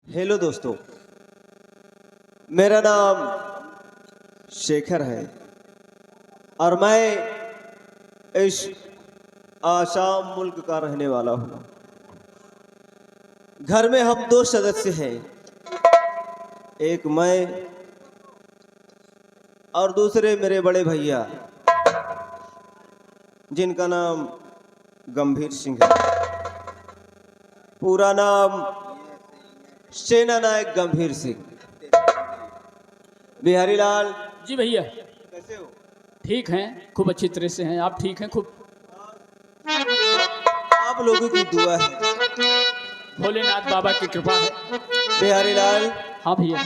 Hello दोस्तों, मेरा नाम शेखर है और मैं इस आसाम मुल्क का रहने वाला हूँ। घर में हम दो सदस्य हैं, एक मैं और दूसरे मेरे बड़े भैया जिनका नाम गंभीर सिंह है। पूरा नाम सेना नायक गंभीर सिंह। बिहारी लाल जी भैया, कैसे हो? ठीक हैं, खूब अच्छी तरह से हैं। आप ठीक हैं? खूब आप लोगों की दुआ है, भोलेनाथ बाबा की कृपा है। बिहारी लाल। हाँ भैया।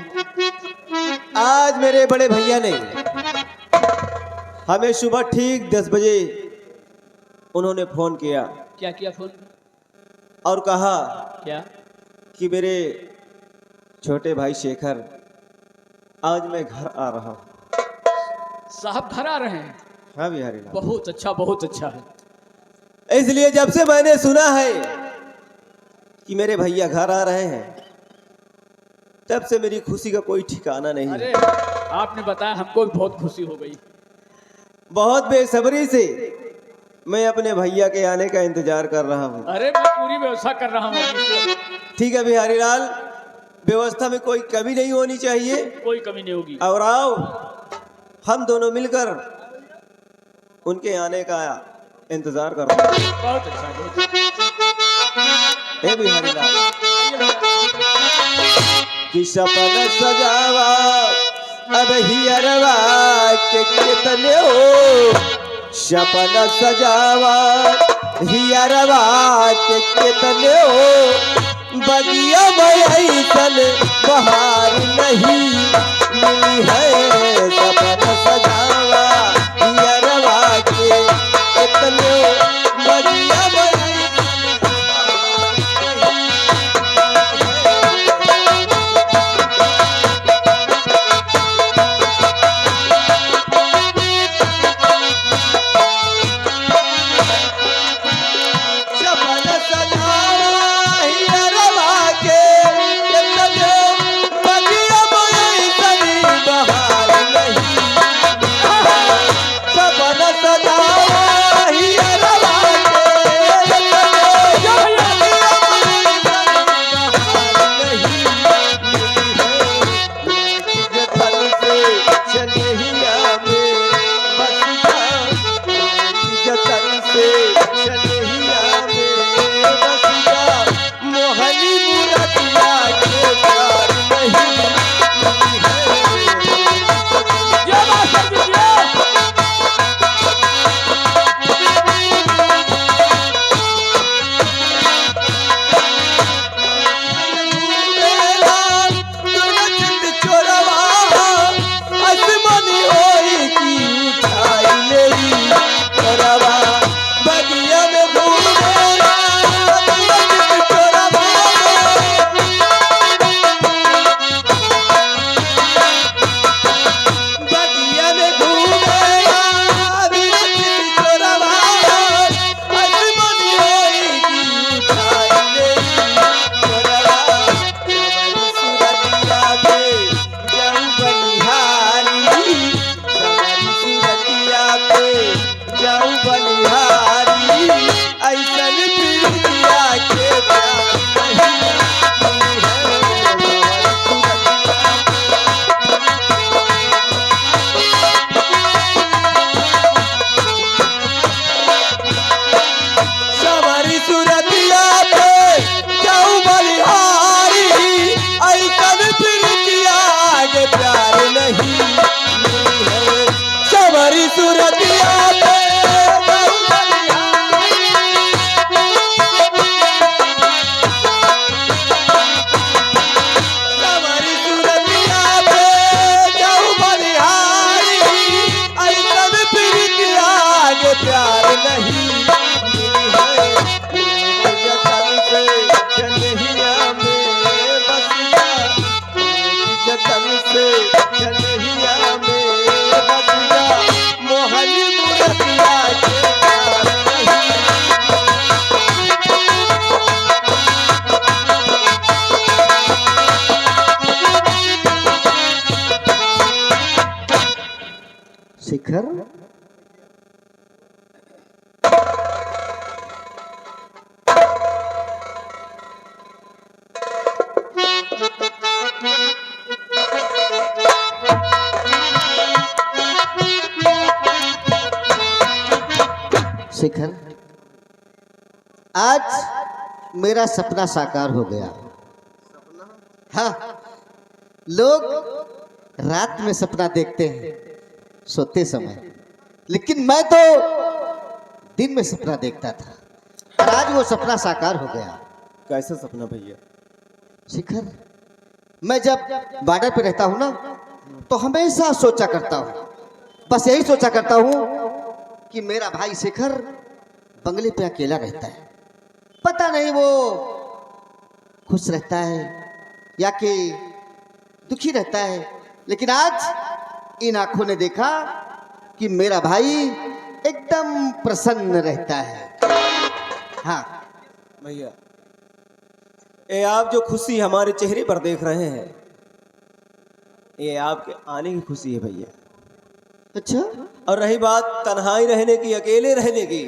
आज मेरे बड़े भैया ने हमें सुबह ठीक 10 बजे उन्होंने फोन किया क्या किया फोन? और कहा क्या? कि मेरे छोटे भाई शेखर, आज मैं घर आ रहा हूँ। साहब घर आ रहे हैं? हाँ बिहारी लाल। बहुत अच्छा, बहुत अच्छा है। इसलिए जब से मैंने सुना है कि मेरे भैया घर आ रहे हैं, तब से मेरी खुशी का कोई ठिकाना नहीं है। अरे आपने बताया, हमको भी बहुत खुशी हो गई। बहुत बेसब्री से मैं अपने भैया के आने का इंतजार कर रहा हूँ। अरे मैं पूरी व्यवस्था कर रहा हूँ। ठीक है बिहारी लाल, व्यवस्था में कोई कमी नहीं होनी चाहिए। कोई कमी नहीं होगी। और आओ, हम दोनों मिलकर उनके आने का इंतजार कर रहे हैं। बहुत अच्छा, बहुत अच्छा। हे बिहारी लाल, कि सपन सजावा अब हियरवा के कितने हो, सपन सजावा हियरवा के कितने हो, बगिया में ऐसन बहार नहीं मिली है, सपन सजावा हियरवा के कितने हो, बगिया में जतन से चलिया में बसिया मोहनी मूर्ति शिखर, शिखर, आज मेरा सपना साकार हो गया। हाँ, लोग रात में सपना देखते हैं सोते समय, लेकिन मैं तो दिन में सपना देखता था और आज वो सपना साकार हो गया। कैसा सपना भैया? शिखर, मैं जब बॉर्डर पे रहता हूँ ना तो हमेशा सोचा करता हूँ, बस यही सोचा करता हूँ कि मेरा भाई शिखर बंगले पे अकेला रहता है, पता नहीं वो खुश रहता है या कि दुखी रहता है। लेकिन आज इन आंखों ने देखा कि मेरा भाई एकदम प्रसन्न रहता है। हाँ भैया, ये आप जो खुशी हमारे चेहरे पर देख रहे हैं, ये आपके आने की खुशी है भैया। अच्छा, और रही बात तन्हाई रहने की, अकेले रहने की,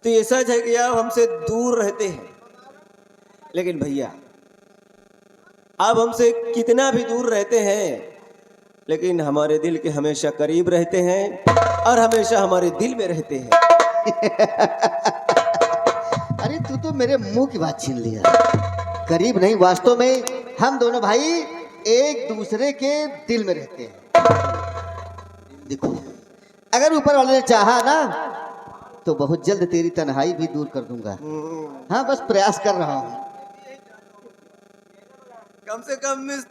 तो ये सच है कि आप हमसे दूर रहते हैं, लेकिन भैया आप हमसे कितना भी दूर रहते हैं, लेकिन हमारे दिल के हमेशा करीब रहते हैं और हमेशा हमारे दिल में रहते हैं। अरे तू तो मेरे मुंह की बात छीन लिया। करीब नहीं, वास्तव में हम दोनों भाई एक दूसरे के दिल में रहते हैं। देखो, अगर ऊपर वाले ने चाहा ना तो बहुत जल्द तेरी तन्हाई भी दूर कर दूंगा। हाँ, बस प्रयास कर रहा हूँ। कम से कम इस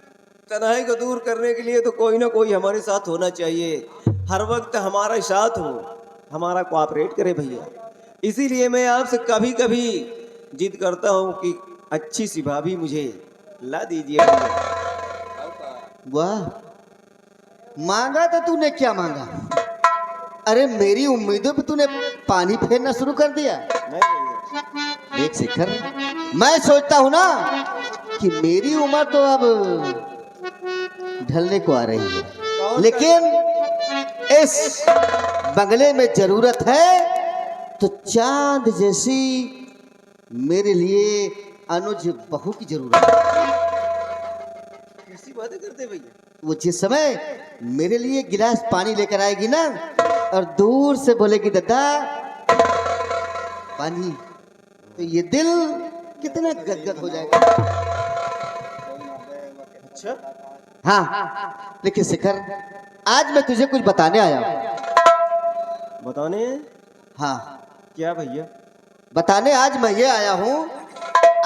तन्हाई को दूर करने के लिए तो कोई ना कोई हमारे साथ होना चाहिए, हर वक्त हमारा साथ हो, हमारा कोऑपरेट करे भैया। इसीलिए मैं आपसे कभी कभी जिद करता हूँ कि अच्छी सी भाभी मुझे ला दीजिए भैया। वाह, मांगा तो तूने क्या मांगा? अरे मेरी उम्मीदों पे तूने पानी फेरना शुरू कर दिया। नहीं भैया। देख शिखर, मैं सोचता हूँ ना कि मेरी उम्र तो अब ढलने को आ रही है, लेकिन इस बंगले में जरूरत है तो चांद जैसी मेरे लिए अनुज बहू की जरूरत है। कैसी बातें करते भैया? वो जिस समय मेरे लिए गिलास पानी लेकर आएगी ना और दूर से बोलेगी दादा पानी, तो ये दिल कितना गदगद हो जाएगा। अच्छा, हाँ, लेकिन शिखर, आज मैं तुझे कुछ बताने आया हूँ। बताने? हाँ, क्या भैया? बताने आज मैं ये आया हूँ,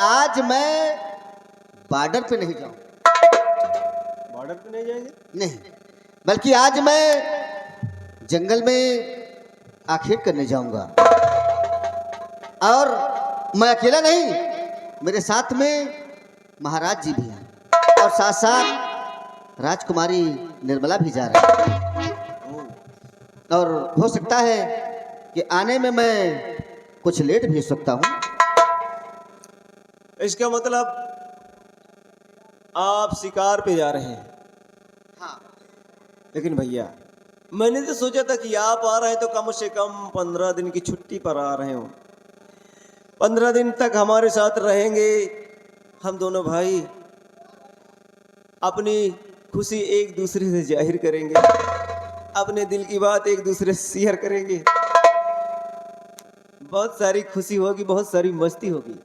आज मैं बॉर्डर पे नहीं जाऊँ। बॉर्डर पे नहीं जाएंगे? नहीं, बल्कि आज मैं जंगल में आखेट करने जाऊंगा। और मैं अकेला नहीं, मेरे साथ में महाराज जी भी हैं और साथ साथ राजकुमारी निर्मला भी जा रही है। और हो सकता है कि आने में मैं कुछ लेट भी हो सकता हूँ। इसका मतलब आप शिकार पे जा रहे हैं? हाँ, लेकिन भैया, मैंने तो सोचा था कि आप आ रहे हैं तो कम से कम 15 दिन की छुट्टी पर आ रहे हो। 15 दिन तक हमारे साथ रहेंगे, हम दोनों भाई अपनी खुशी एक दूसरे से जाहिर करेंगे, अपने दिल की बात एक दूसरे से शेयर करेंगे, बहुत सारी खुशी होगी, बहुत सारी मस्ती होगी।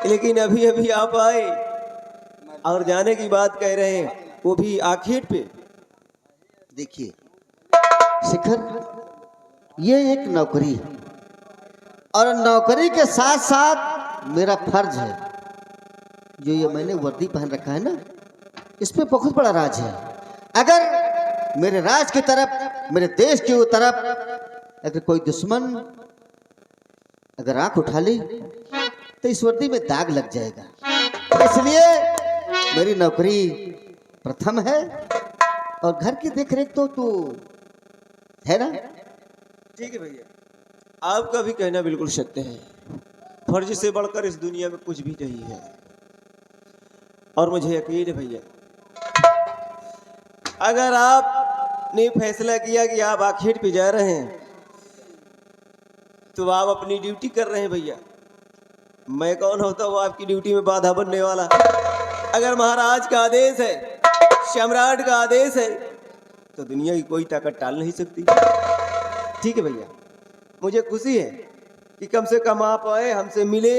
लेकिन अभी अभी आप आए और जाने की बात कह रहे हैं, वो भी आखेट पे। देखिए शिखर, ये एक नौकरी है और नौकरी के साथ साथ मेरा फर्ज है। जो ये मैंने वर्दी पहन रखा है ना, इसमें बहुत बड़ा राज है। अगर मेरे राज की तरफ, मेरे देश की तरफ अगर कोई दुश्मन अगर आंख उठा ली तो इस वर्दी में दाग लग जाएगा। इसलिए मेरी नौकरी प्रथम है और घर की देखरेख तो तू है ना। ठीक है भैया, आपका भी कहना बिल्कुल सत्य है। फर्ज से बढ़कर इस दुनिया में कुछ भी नहीं है। और मुझे यकीन है भैया, अगर आप ने फैसला किया कि आप आखेट पे जा रहे हैं तो आप अपनी ड्यूटी कर रहे हैं भैया। मैं कौन होता हूँ आपकी ड्यूटी में बाधा बनने वाला। अगर महाराज का आदेश है, सम्राट का आदेश है, तो दुनिया की कोई ताकत टाल नहीं सकती। ठीक है भैया, मुझे खुशी है कि कम से कम आप आए, हमसे मिले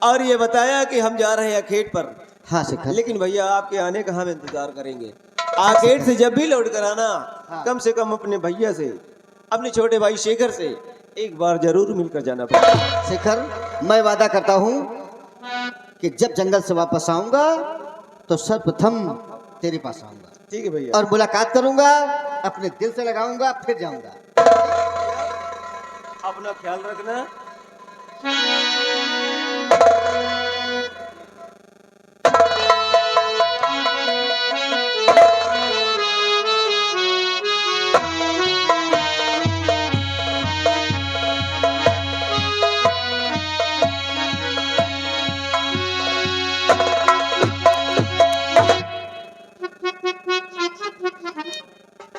और ये बताया कि हम जा रहे हैं आखेट पर। हाँ शिखर, लेकिन भैया आपके आने का हम इंतजार करेंगे। आखेट से जब भी लौट कर आना, कम से कम अपने भैया से, अपने छोटे भाई शेखर से एक बार जरूर मिलकर जाना पड़ेगा। शिखर, मैं वादा करता हूँ कि जब जंगल से वापस आऊंगा तो सर्वप्रथम तेरे पास आऊंगा। ठीक है भैया। और मुलाकात करूंगा, अपने दिल से लगाऊंगा, फिर जाऊंगा। अपना ख्याल रखना।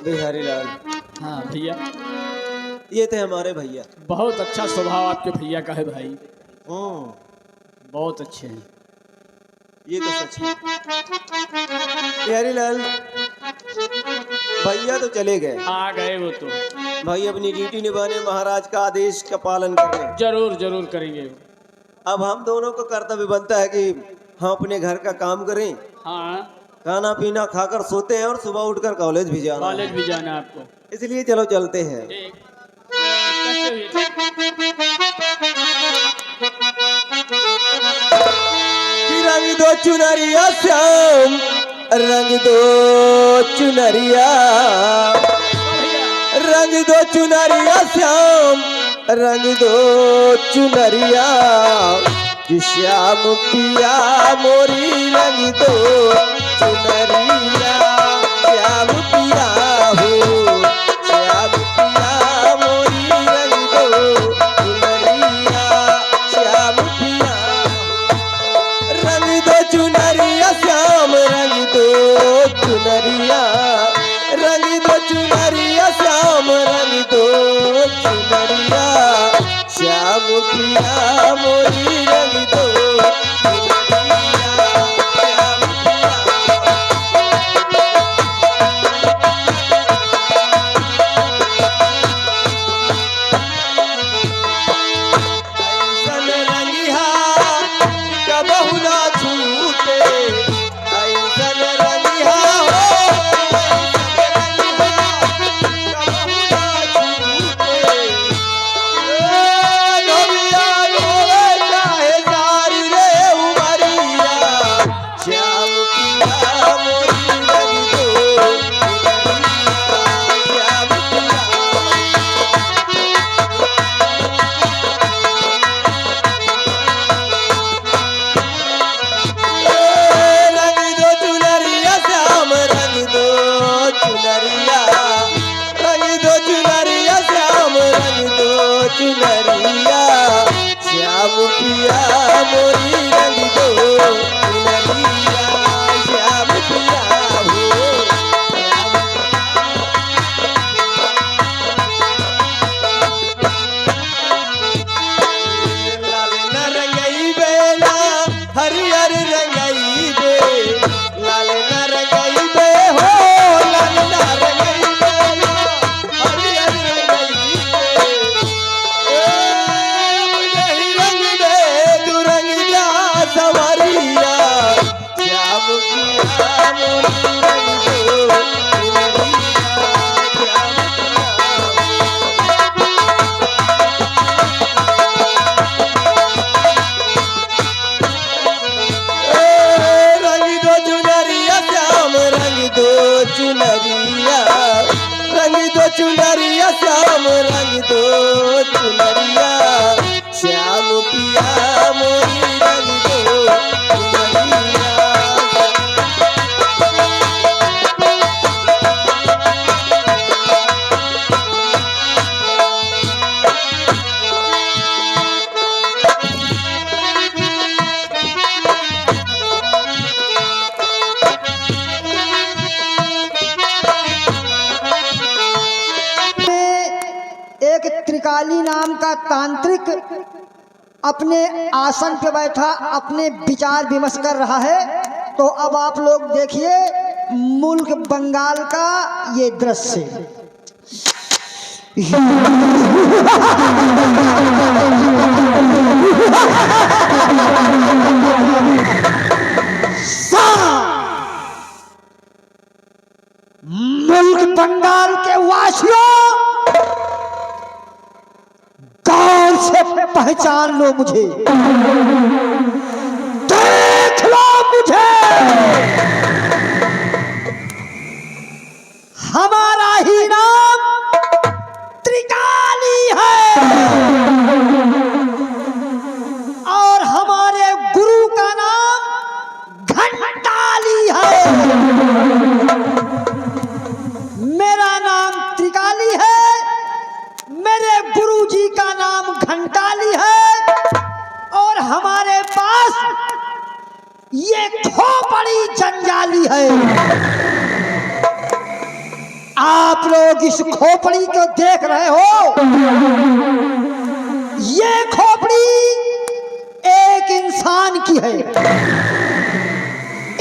बिहारी लाल, हाँ भैया, ये थे हमारे भैया। बहुत अच्छा स्वभाव आपके भैया का है भाई, हम्म, बहुत अच्छे हैं। ये तो सच है। बिहारी लाल, भैया तो चले गए, आ गए वो तो। भाई अपनी ड्यूटी निभाने, महाराज का आदेश का पालन करने। जरूर जरूर करेंगे। अब हम दोनों का कर्तव्य बनता है कि हम अपने घर का काम करें, हाँ, खाना पीना खाकर सोते हैं और सुबह उठकर कॉलेज भी जाना कॉलेज है। भी जाना है आपको। इसलिए चलो चलते हैं। ठीक, कैसे हुई? कि रंग दो चुनरिया श्याम, रंग दो चुनरिया, रंग दो चुनरिया श्याम, रंग दो चुनरिया, कि श्याम पिया मोरी रंग दो चुनरिया, श्याम पिया हो, श्याम पिया मोरी रंग दो चुनरिया, श्याम पिया रंग दो चुनरिया श्याम, रंग दो चुनरिया, रंग दो चुनरिया श्याम, रंग दो चुनरिया, श्याम पिया मोरी रंग दो चुनरिया, श्याम पिया। ऐसन रंगिहा कबहु ना छूटे, ऐसन रंगिहा हो, ऐसन रंगिहा कबहु ना छूटे। गोविया गोवे चाहे सारी रे उमरिया, श्याम पिया मोरी रंग दो चुनरिया, श्याम पिया। रंग दो चुनरिया श्याम, रंग दो चुनरिया, रंग दो चुनरिया श्याम, रंग दो चुनरिया, श्याम पिया मोरी रंग दो चुनरिया, श्याम पिया हो, लाल न रंगई बेला हरियर रंगई बे, लाल न रंगई बे हो, लाल न रंगई बेला हरियर रंगई बे। मुझे ही रंग दे तू रंग जा सवरिया, श्याम पिया मोरी रंग दो चुनरिया, श्याम पिया। रंग दो चुनरिया श्याम, रंग दो चुनरिया, रंग दो चुनरिया श्याम, रंग दो चुनरिया, श्याम पिया मोरी रंग दो चुनरिया। त्रिकाली नाम का तांत्रिक अपने आसन पे बैठा अपने विचार विमर्श कर रहा है। तो अब आप लोग देखिए मुल्क बंगाल का ये दृश्य। मुल्क बंगाल के वासियों, गौर से पहचान लो मुझे, देख लो मुझे। हमारा ही नाम त्रिकाली है और हमारे गुरु का नाम घंटाली है। मेरा नाम त्रिकाली है, मेरे गुरुजी का नाम घंटाली है और हमारे पास ये खोपड़ी जंजाली है। आप लोग इस खोपड़ी को देख रहे हो, ये खोपड़ी एक इंसान की है,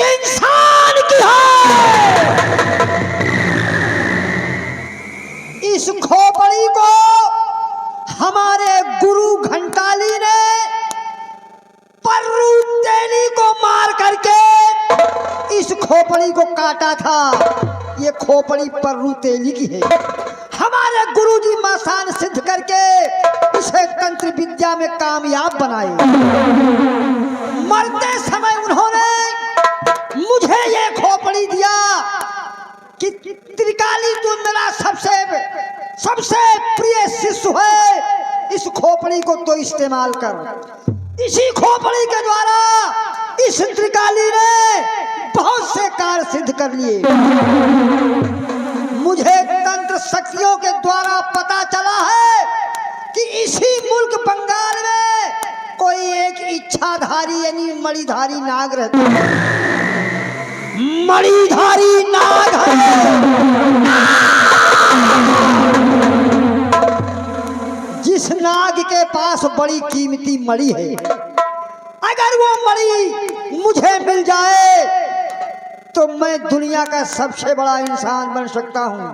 इंसान की है। इस खोपड़ी को हमारे गुरु घंटाली ने पर्रू तेली को मार करके इस खोपड़ी को काटा था। ये खोपड़ी पर्रू तेली की है। हमारे गुरुजी मसान सिद्ध करके इसे तंत्र विद्या में कामयाब बनाए। मरते समय उन्होंने मुझे ये खोपड़ी दिया कि त्रिकाली तू मेरा सबसे प्रिय शिष्य है, इस खोपड़ी को तो इस्तेमाल कर। इसी खोपड़ी के द्वारा इस त्रिकाली ने बहुत से कार्य सिद्ध कर लिए। मुझे तंत्र शक्तियों के द्वारा पता चला है कि इसी मुल्क बंगाल में कोई एक इच्छाधारी यानी मणिधारी नाग रहता है। मणिधारी नाग है, जिस नाग के पास बड़ी कीमती मणि है। अगर वो मणि मुझे मिल जाए तो मैं दुनिया का सबसे बड़ा इंसान बन सकता हूँ,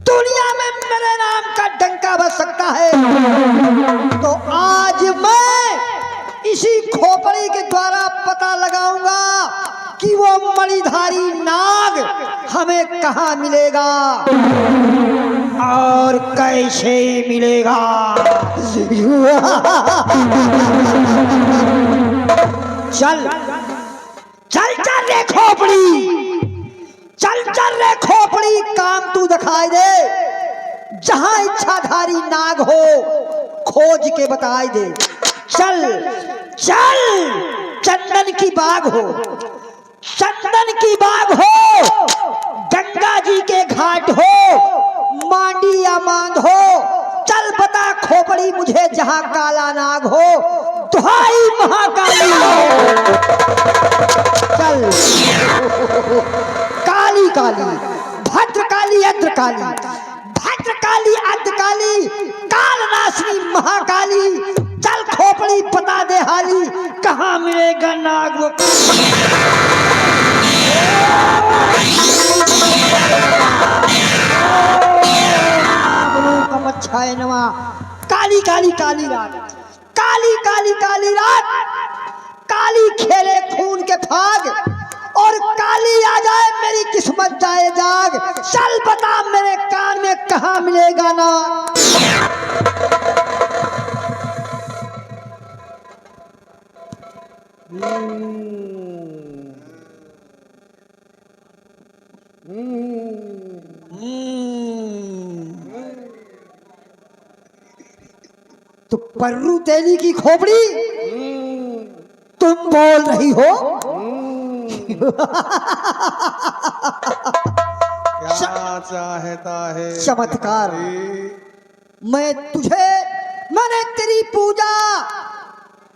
दुनिया में मेरे नाम का डंका बज सकता है। तो आज मैं इसी खोपड़ी के द्वारा पता लगाऊंगा कि वो मणिधारी नाग हमें कहाँ मिलेगा और कैसे मिलेगा। चल चल चल रे खोपड़ी, चल चल रे खोपड़ी, काम तू दिखाई दे। जहां इच्छाधारी नाग हो खोज के बताई दे। चल चल, चंदन की बाग हो, चंदन की बाग हो, गंगा जी के घाट हो, मांडी या मांग हो। चल बता खोपड़ी मुझे जहां काला नाग हो, दुहाई महाकाली हो। चल काली काली, भद्रकाली, अद्रकाली, भद्रकाली, अद्रकाली, कालनाशिनी महाकाली। चल खोपड़ी बता दे हाली, कहाँ मिलेगा नाग वो। कमच्छाय नमः। काली काली काली रात, काली काली काली रात, काली खेले खून के फाग और काली आ जाए मेरी किस्मत जाए जाग। चल बता मेरे कान में कहाँ मिलेगा ना। तो पर्रू तेली की खोपड़ी तुम बोल रही हो। क्या चाहता है चमत्कार। मैंने तेरी पूजा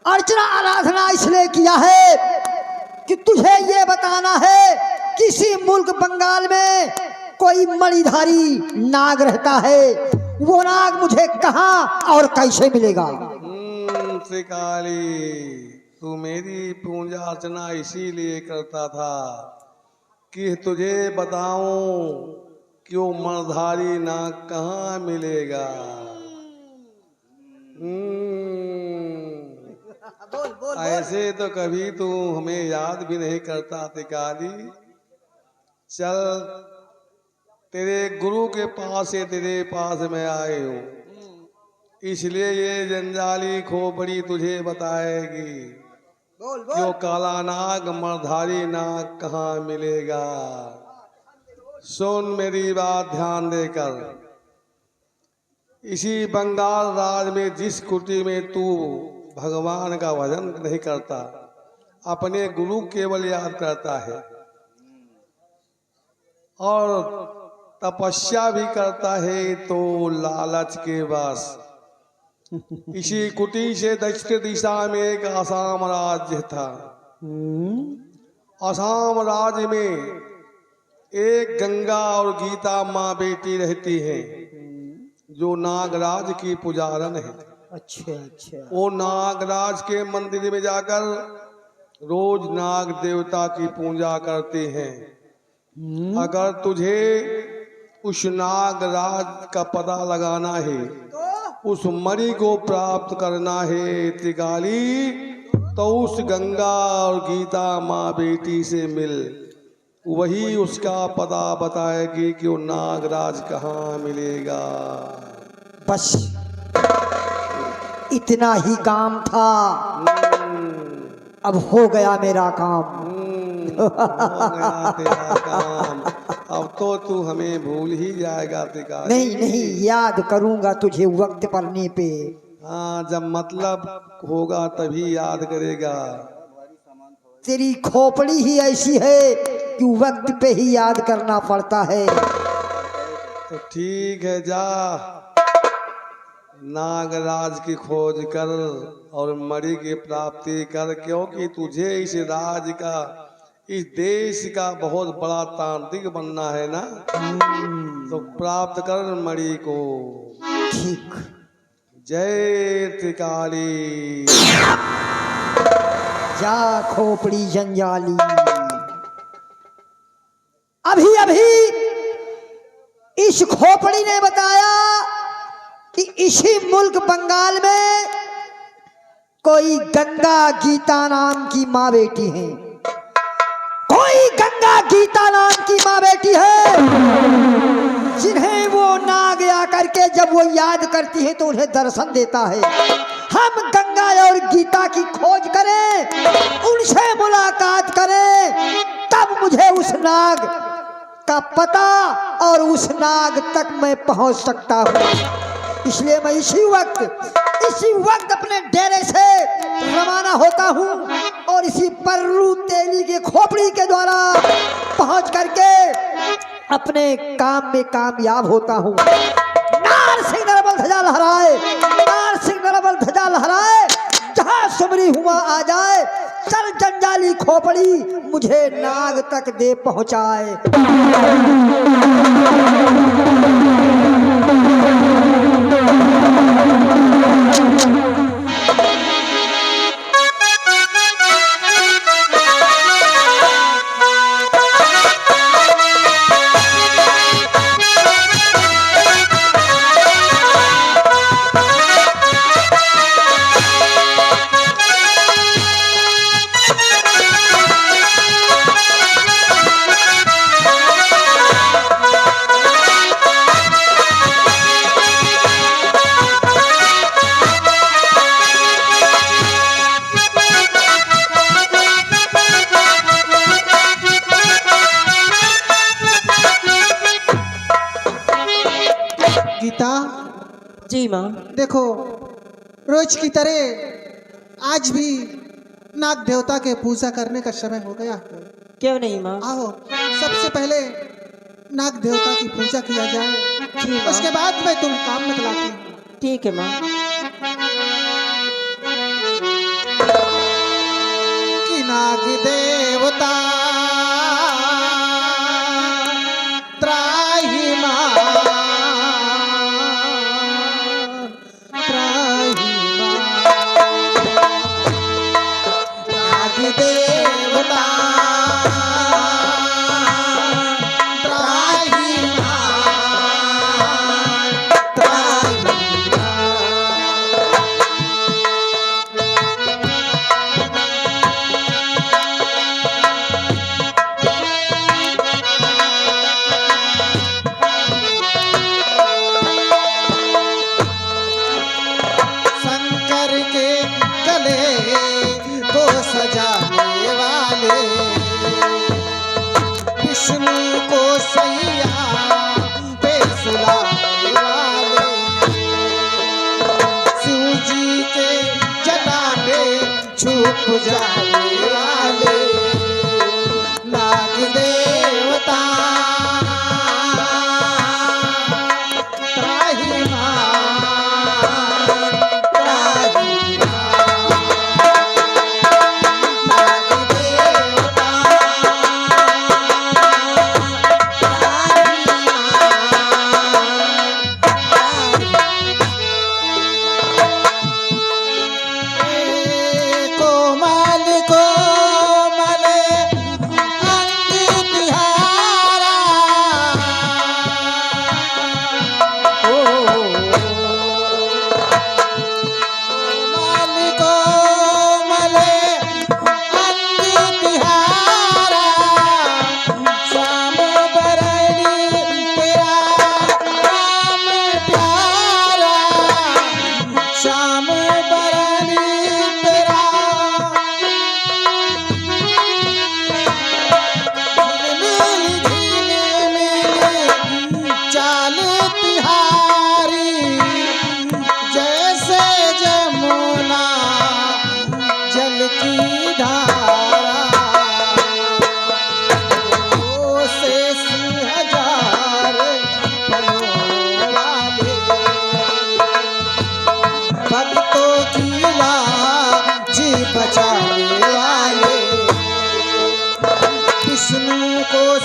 अर्चना आराधना इसलिए किया है कि तुझे ये बताना है किसी मुल्क बंगाल में कोई मणिधारी नाग रहता है। वो नाग मुझे कहाँ और कैसे मिलेगा? त्रिकाली, तू मेरी पूजा अर्चना इसीलिए करता था कि तुझे बताऊं कि वो मर्धारी नाग कहाँ मिलेगा। ऐसे तो कभी तू हमें याद भी नहीं करता त्रिकाली। चल, तेरे गुरु के पास से तेरे पास मैं आए हूँ, इसलिए ये जंजाली खोपड़ी तुझे बताएगी कि वो काला नाग मर्धारी नाग कहाँ मिलेगा। सुन मेरी बात ध्यान देकर। इसी बंगाल राज में जिस कुटी में तू भगवान का भजन नहीं करता, अपने गुरु केवल याद करता है और तपस्या भी करता है, तो लालच के वश इसी कुटी से दक्षिण दिशा में एक आसाम राज्य था। आसाम राज्य में एक गंगा और गीता माँ बेटी रहती है, जो नागराज की पुजारन है। अच्छा अच्छा। वो नागराज के मंदिर में जाकर रोज नाग देवता की पूजा करते हैं। अगर तुझे उस नागराज का पता लगाना है, उस मणि को प्राप्त करना है त्रिकाली, तो उस गंगा और गीता माँ बेटी से मिल, वही उसका पता बताएगी कि वो नागराज कहाँ मिलेगा। बस इतना ही काम था, अब हो गया मेरा काम। हो गया तेरा काम। अब तो तू हमें भूल ही जाएगा त्रिकाली। नहीं नहीं, याद करूंगा तुझे वक्त पड़ने पे। हाँ, जब मतलब होगा तभी याद करेगा। तेरी खोपड़ी ही ऐसी है कि वक्त पे ही याद करना पड़ता है। तो ठीक है, जा नागराज की खोज कर और मणि की प्राप्ति कर, क्योंकि तुझे इस राज का, इस देश का बहुत बड़ा तांत्रिक बनना है ना। तो प्राप्त कर मणि को। ठीक। जय त्रिकाली। जा खोपड़ी जंजाली। अभी अभी इस खोपड़ी ने बताया कि इसी मुल्क बंगाल में कोई गंगा गीता नाम की माँ बेटी है। कोई गंगा गीता नाम की माँ बेटी है, जिन्हें वो नाग आकर के जब वो याद करती है तो उन्हें दर्शन देता है। हम गंगा और गीता की खोज करें, उनसे मुलाकात करें, तब मुझे उस नाग का पता और उस नाग तक मैं पहुंच सकता हूँ। इसलिए मैं इसी वक्त अपने डेरे से रवाना होता हूँ और इसी पर्रू तेली के खोपड़ी के द्वारा पहुंच करके अपने काम में कामयाब होता हूँ। नार सिंह नरबल ध्वजा लहराए, नार सिंह नरबल ध्वजा लहराए, जहाँ सुमरी हुआ आ जाए। चल जंजाली खोपड़ी, मुझे नाग तक दे पहुँचाए। जी माँ। देखो, रोज की तरह आज भी नाग देवता के पूजा करने का समय हो गया। क्यों नहीं माँ? आओ, सबसे पहले नाग देवता की पूजा किया जाए, उसके बाद मैं तुम्हें काम बतलाती हूँ। ठीक है माँ। कि नाग देवता त्राहि मां, पे सुलाने वाले, शिव जी के जटा में छुप जाने वाले नाग देवता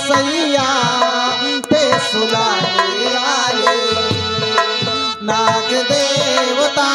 सैया पे सुलाने वाले नाग देवता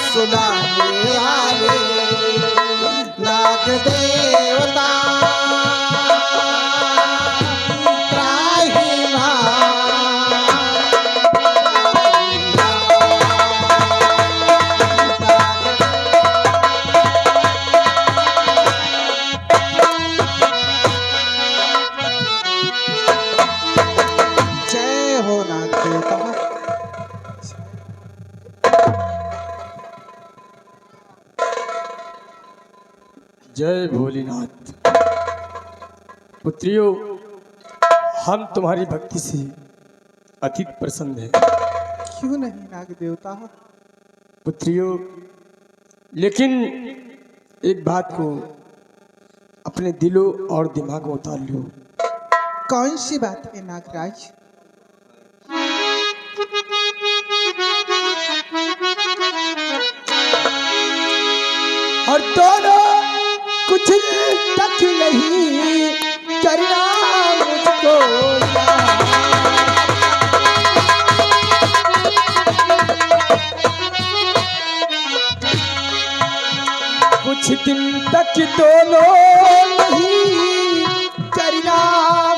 सुनाने वाले नाग देवता जय हो नाग देवता। जय भोलेनाथ। पुत्रियों, हम तुम्हारी भक्ति से अति प्रसन्न हैं। क्यों नहीं नाग देवता? पुत्रियों, लेकिन एक बात को अपने दिलों और दिमाग में उतार लो। कौन सी बात है नागराज? और दोनों कुछ तक नहीं करना मुझको कुछ दिन तक दोनों नहीं करना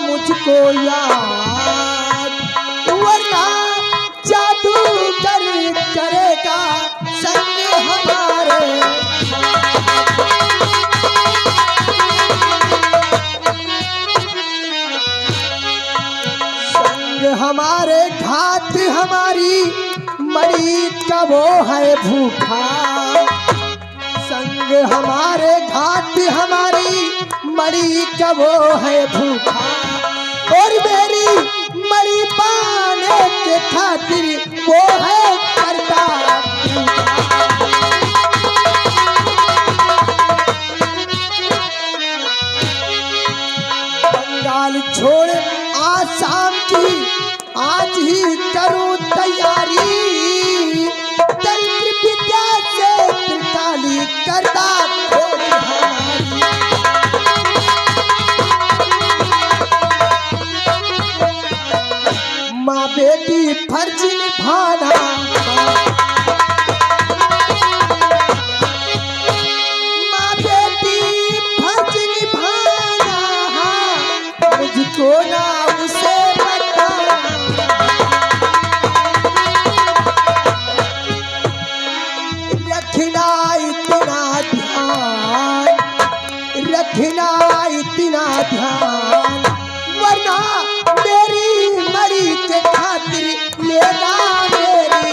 मुझको याद, वरना जादू करेगा संग हमारे। हमारे घाट हमारी मरी का वो है भूखा, संग हमारे घाट हमारी मरी का वो है भूखा, और मेरी मरी पाने के खातिर वो है करता बंगाल छोड़ आसाम की आज ही करूं तैयारी, तंत्र विद्या से त्रिकाली करता खोज हमारी। माँ बेटी फर्ज निभाना, माँ बेटी फर्ज निभाना, मुझको ना उसे बताना। रखना इतना ध्यान, रखना इतना ध्यान, वरना मेरी मरी के खातिर लेना मेरी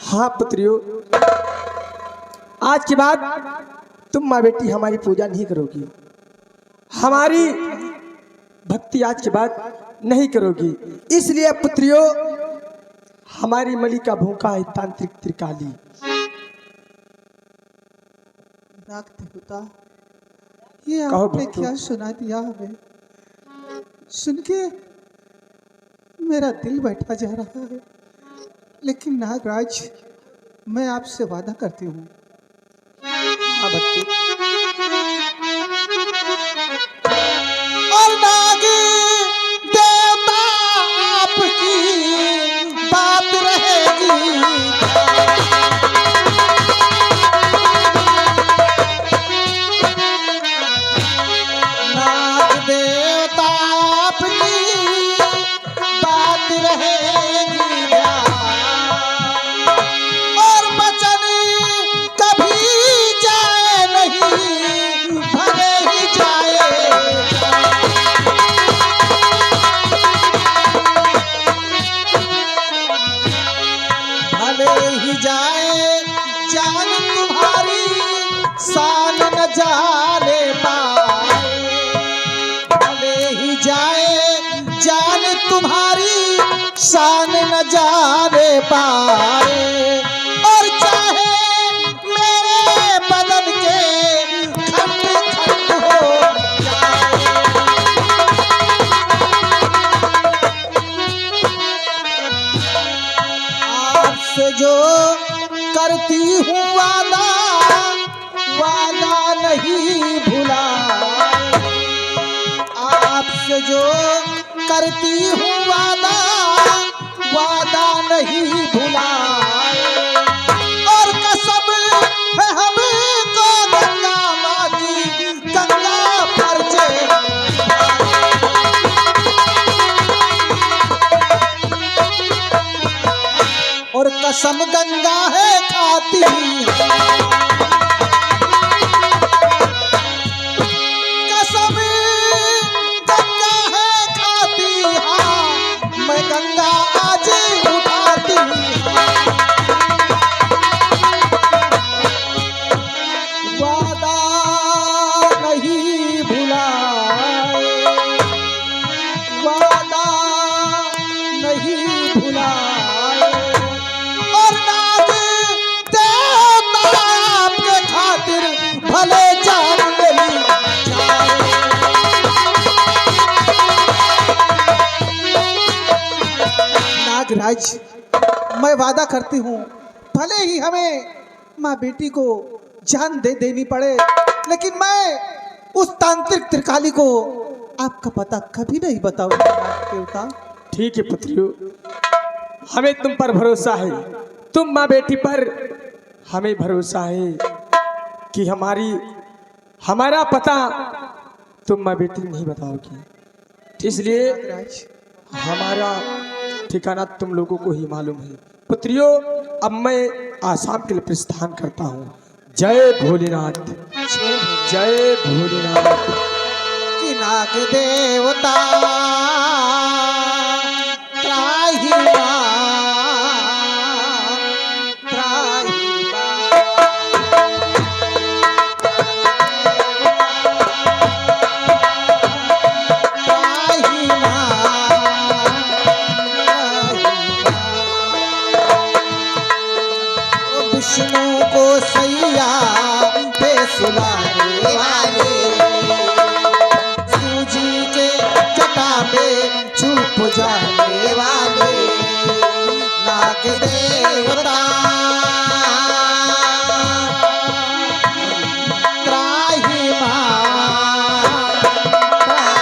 हाँ पुत्रियों, आज के बाद तुम माँ बेटी हमारी पूजा नहीं करोगी, हमारी भक्ति आज के बाद नहीं करोगी। इसलिए पुत्रियों, हमारी मली का भूखा है तांत्रिक त्रिकाली। नाग देवता, ये कहो आपने भक्तों। क्या सुना दिया हमें? सुन के मेरा दिल बैठा जा रहा है। लेकिन नागराज, मैं आपसे वादा करती हूँ, हाँ भक्ति, और नाग देवता आपकी बात रहेगी। नाग देवता आपकी बात रहेगी, और वचन कभी जाए नहीं, भले ही जाए। भले ही जाए जान तुम्हारी, शान न जाने पाए। भले ही जाए जान तुम्हारी, शान न जाने पाए। और चाहे मेरे बदन के खंड खंड हो जाए। आपसे जो करती हूँ वादा, वादा नहीं भुलाए। आपसे जो करती हूँ वादा, वादा नहीं भुलाए। और कसम है हमको गंगा माँ की, गंगा फर्जे और कसम गंगा है खाती, कसम गंगा है खाती, हाँ मैं गंगा आज उठाती। वादा नहीं भुलाए, वादा नहीं भुलाए। और नाग देवता आपके खातिर भले जान मेरी जाए। नागराज, मैं वादा करती हूँ, भले ही हमें माँ बेटी को जान दे देनी पड़े, लेकिन मैं उस तांत्रिक त्रिकाली को आपका पता कभी नहीं बताऊंगा। नाग देवता, ठीक है पुत्रियों, हमें तुम पर भरोसा है, तुम माँ बेटी पर हमें भरोसा है कि हमारा पता तुम माँ बेटी नहीं बताओगी। इसलिए नागराज, हमारा ठिकाना तुम लोगों को ही मालूम है। पुत्रियों, अब मैं आसाम के लिए प्रस्थान करता हूँ। जय भोलेनाथ। जय भोले। जय भोलेनाथ। कि नाग देवता त्राही मां, त्राही मां। त्राही मां, ओ विष्णु को सैया पे सुलाने वाले, शिव जी के जटा में छुप जाने वाले नाग देवता त्राही मां, त्राही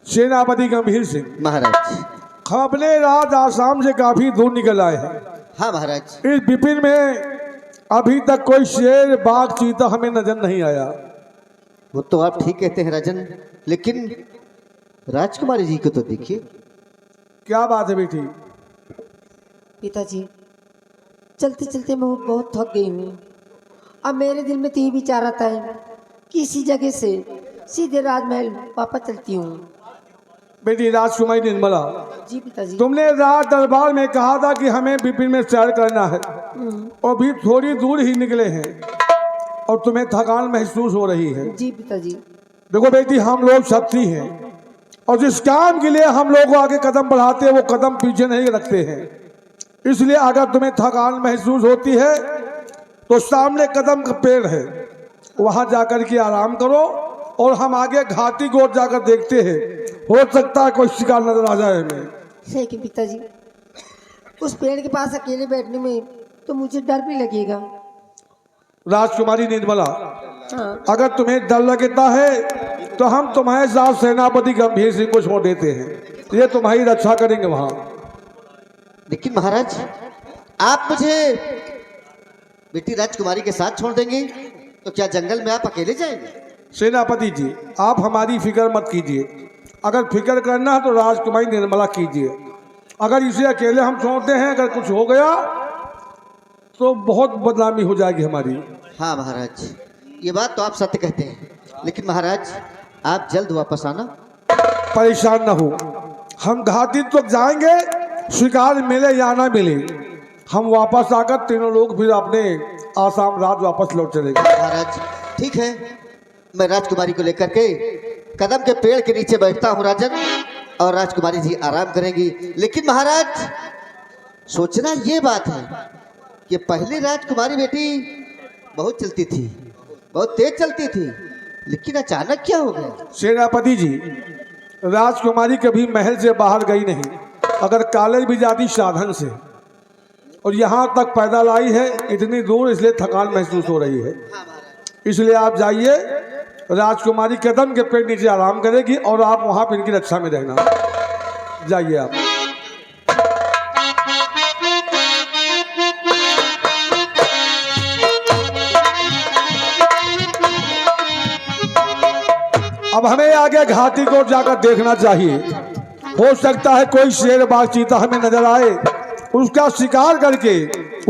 सेनापति गंभीर सिंह, महाराज। हम अपने राज आसाम से काफी दूर निकल आए हैं। हाँ महाराज। इस विपिन में अभी तक कोई शेर, बाघ, चीता हमें नजर नहीं आया। वो तो आप ठीक कहते हैं राजन, लेकिन राजकुमारी जी को तो देखिए। क्या बात है बेटी? पिताजी, चलते चलते मैं बहुत थक गई हूँ। अब मेरे दिल में तो ये विचार आता है कि इसी जगह से सीधे राजमहल वापस चलती हूँ। बेटी राजकुमारी निर्मला, जी पिताजी। तुमने राज दरबार में कहा था कि हमें विपिन में सैर करना है, और भी थोड़ी दूर ही निकले हैं और तुम्हें थकान महसूस हो रही है। जी पिताजी। देखो बेटी, हम लोग क्षत्रिय हैं और जिस काम के लिए हम लोग आगे कदम बढ़ाते हैं वो कदम पीछे नहीं रखते हैं। इसलिए अगर तुम्हें थकान महसूस होती है तो सामने कदम का पेड़ है, वहां जाकर के आराम करो और हम आगे घाटी की ओर जाकर देखते हैं। हो सकता है कोई शिकार नजर आ जाए हमें। सही कि पिताजी, उस पेड़ के पास अकेले बैठने में तो मुझे डर भी लगेगा। राजकुमारी निर्मला, हाँ। अगर तुम्हें डर लगता है तो हम तुम्हारे साथ सेनापति गंभीर सिंह को छोड़ देते हैं, ये तुम्हारी रक्षा करेंगे वहां। लेकिन महाराज, आप मुझे बेटी राजकुमारी के साथ छोड़ देंगे तो क्या जंगल में आप अकेले जाएंगे? सेनापति जी, आप हमारी फिक्र मत कीजिए। अगर फिक्र करना है तो राजकुमारी निर्मला कीजिए। अगर इसे अकेले हम छोड़ते हैं, अगर कुछ हो गया तो बहुत बदनामी हो जाएगी हमारी। हाँ महाराज, ये बात तो आप सत्य कहते हैं, लेकिन महाराज आप जल्द वापस आना। परेशान न हो, हम घाटी तक जाएंगे, शिकार मिले या ना मिले, हम वापस आकर तीनों लोग फिर अपने आसाम राज वापस लौट चलेंगे। महाराज ठीक है, मैं राजकुमारी को लेकर के कदम के पेड़ के नीचे बैठता हूँ राजन, और राजकुमारी जी आराम करेंगी। लेकिन महाराज, सोचना ये बात है कि पहले राजकुमारी बेटी बहुत चलती थी, बहुत तेज चलती थी, लेकिन अचानक क्या हो गया? सेनापति जी, राजकुमारी कभी महल से बाहर गई नहीं, अगर कॉलेज भी जाती साधन से, और यहाँ तक पैदल आई है इतनी दूर, इसलिए थकान महसूस हो रही है। इसलिए आप जाइए, राजकुमारी कदम के पेड़ नीचे आराम करेगी और आप वहाँ पर इनकी रक्षा में रहना। जाइए आप। अब हमें आगे घाटी को जाकर देखना चाहिए। हो सकता है कोई शेर, बाघ, चीता हमें नजर आए, उसका शिकार करके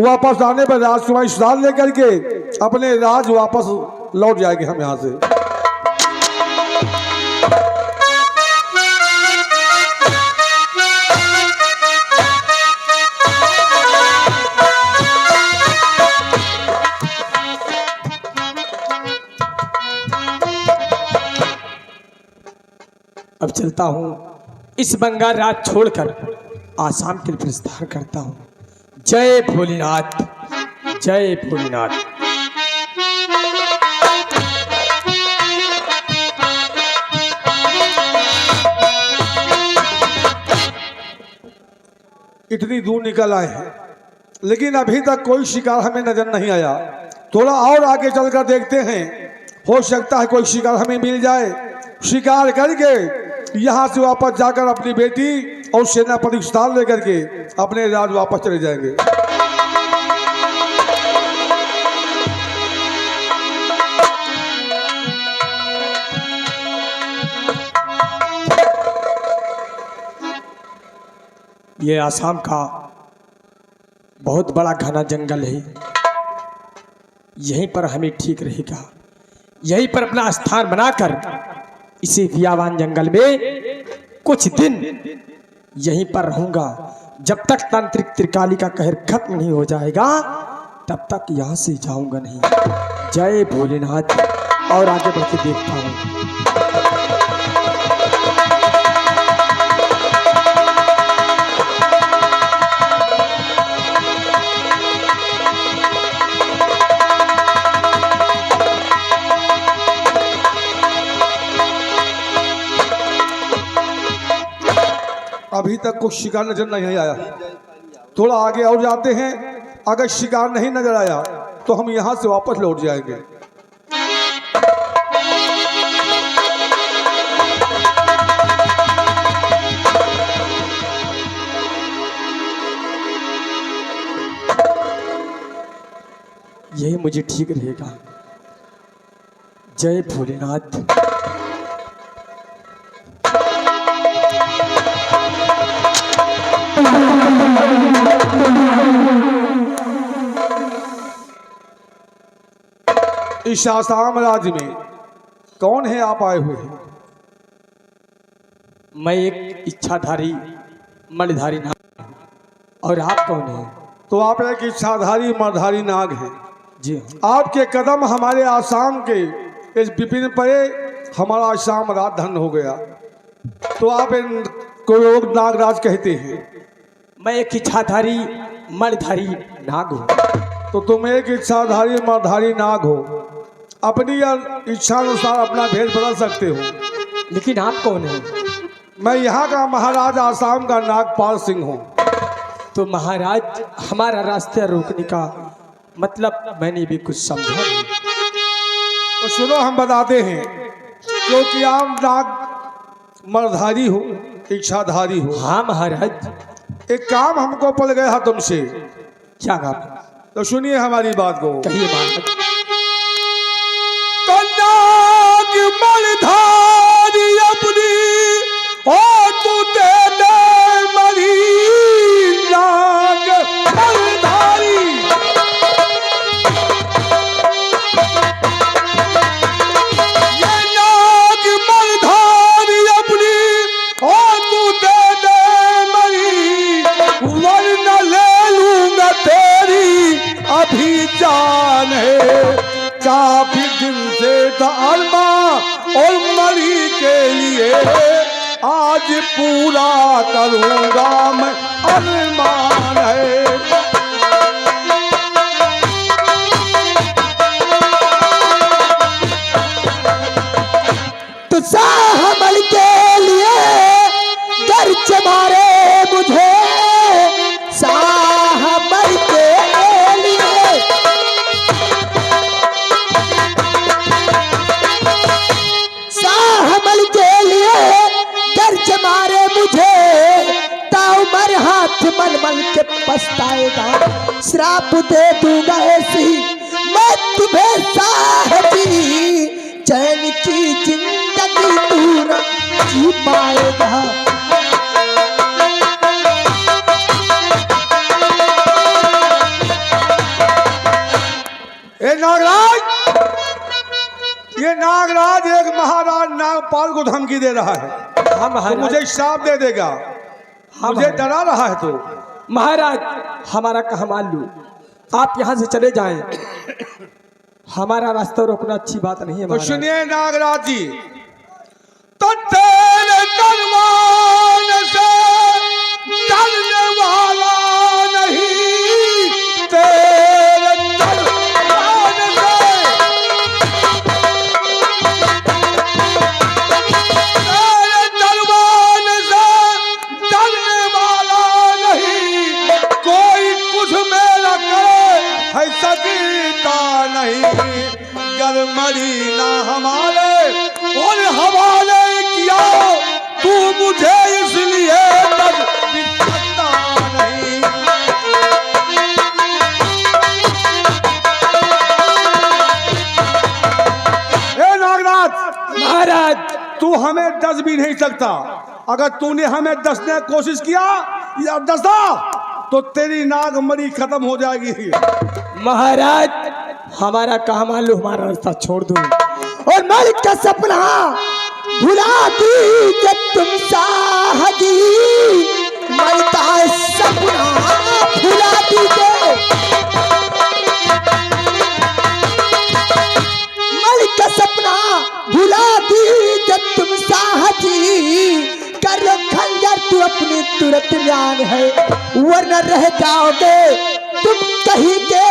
वापस आने पर राजकुमारी साथ लेकर के अपने राज वापस लौट जाएंगे हम यहाँ से। अब चलता हूँ, इस बंगाल राज छोड़कर आसाम के लिए प्रस्थान करता हूँ। जय भोलेनाथ, जय भोलेनाथ। इतनी दूर निकल आए हैं, लेकिन अभी तक कोई शिकार हमें नजर नहीं आया। थोड़ा और आगे चलकर देखते हैं, हो सकता है कोई शिकार हमें मिल जाए। शिकार करके यहाँ से वापस जाकर अपनी बेटी और सेनापति को स्थान लेकर के अपने राज वापस चले जाएंगे। ये आसाम का बहुत बड़ा घना जंगल है, यहीं पर हमें ठीक रहेगा। यहीं पर अपना स्थान बनाकर इसी बियावान जंगल में कुछ दिन यहीं पर रहूंगा। जब तक तांत्रिक त्रिकाली का कहर खत्म नहीं हो जाएगा तब तक यहाँ से जाऊंगा नहीं। जय भोलेनाथ। और आगे बढ़ के देखता हूँ। अभी तक कुछ शिकार नजर नहीं आया, थोड़ा आगे और जाते हैं। अगर शिकार नहीं नजर आया तो हम यहां से वापस लौट जाएंगे। यही मुझे ठीक रहेगा। जय भोलेनाथ। इस आसाम राज्य में कौन है आप आए हुए हैं? मैं एक इच्छाधारी मणिधारी नाग। और आप कौन हैं? तो आप एक इच्छाधारी मर्धारी नाग हैं। जी आपके कदम हमारे आसाम के इस विपिन पड़े, हमारा आसाम रात धन हो गया। तो आप को लोग नागराज कहते हैं। मैं एक इच्छाधारी मणिधारी नाग हूँ। तो तुम एक इच्छाधारी मर्धारी नाग हो, अपनी इच्छा अनुसार अपना भेद बदल सकते हो। लेकिन आप कौन हैं? मैं यहाँ का महाराज आसाम का नागपाल सिंह हूँ। तो महाराज हमारा रास्ते रोकने का मतलब मैंने भी कुछ समझा नहीं। तो सुनो हम बताते हैं, क्योंकि आप नाग मर्धारी हो, इच्छाधारी हो। हाँ महाराज। एक काम हमको पड़ गया तुमसे। क्या काम? तो सुनिए हमारी बात को। कहिए महाराज। नाग मर्धारी अपनी ओ तू दे दे मरी नाग मर्धारी। ये नाग मर्धारी अपनी ओ तू दे दे मरी, वरना ले लूंगा तेरी अभी जान है। काफी दिन से था अरमा और मरी के लिए, आज पूरा करूंगा मैं अरमान है। तो साहबल के लिए गर्ज मारे मुझे, साहबल के लिए साहबल के लिए गर्ज मारे मुझे, ताउमर हाथ मल मल के पछताएगा। श्राप दे दूंगा ऐसी मैं तुम्हें साहबी, चैन की जिंदगी तू न जी पाएगा। ए नागराज, ये नागराज एक महाराज नागपाल को धमकी दे रहा है। हाँ तो महाराज। मुझे श्राप दे देगा। हाँ मुझे महाराज। डरा रहा है। तो महाराज हमारा कहा मान लो, आप यहाँ से चले जाएं। हमारा रास्ता रोकना अच्छी बात नहीं है तो महाराज। सुनिए नागराज जी, तो तेरे दरबार से डरने वाला नहीं, तेरे दरबार से, तेरे दरबार से डरने वाला नहीं, कोई कुछ मेरा करे है सकता नहीं। गर मरी ना हमारे और हवाले किया तू हमें डस भी नहीं सकता। अगर तूने हमें डसने की कोशिश किया या डसा तो तेरी नाग मरी खत्म हो जाएगी। महाराज हमारा कहा मान लो, हमारा रास्ता छोड़ दो। और मालिक का सपना भुला दी जब तुम साहदी, मालिक का सपना भुला दीजिए, मालिक का सपना भुला दी जब तुम साहदी, कर लो खंजर तू अपनी तुरंत ज्ञान है, वरना रह जाओगे तुम कहीं के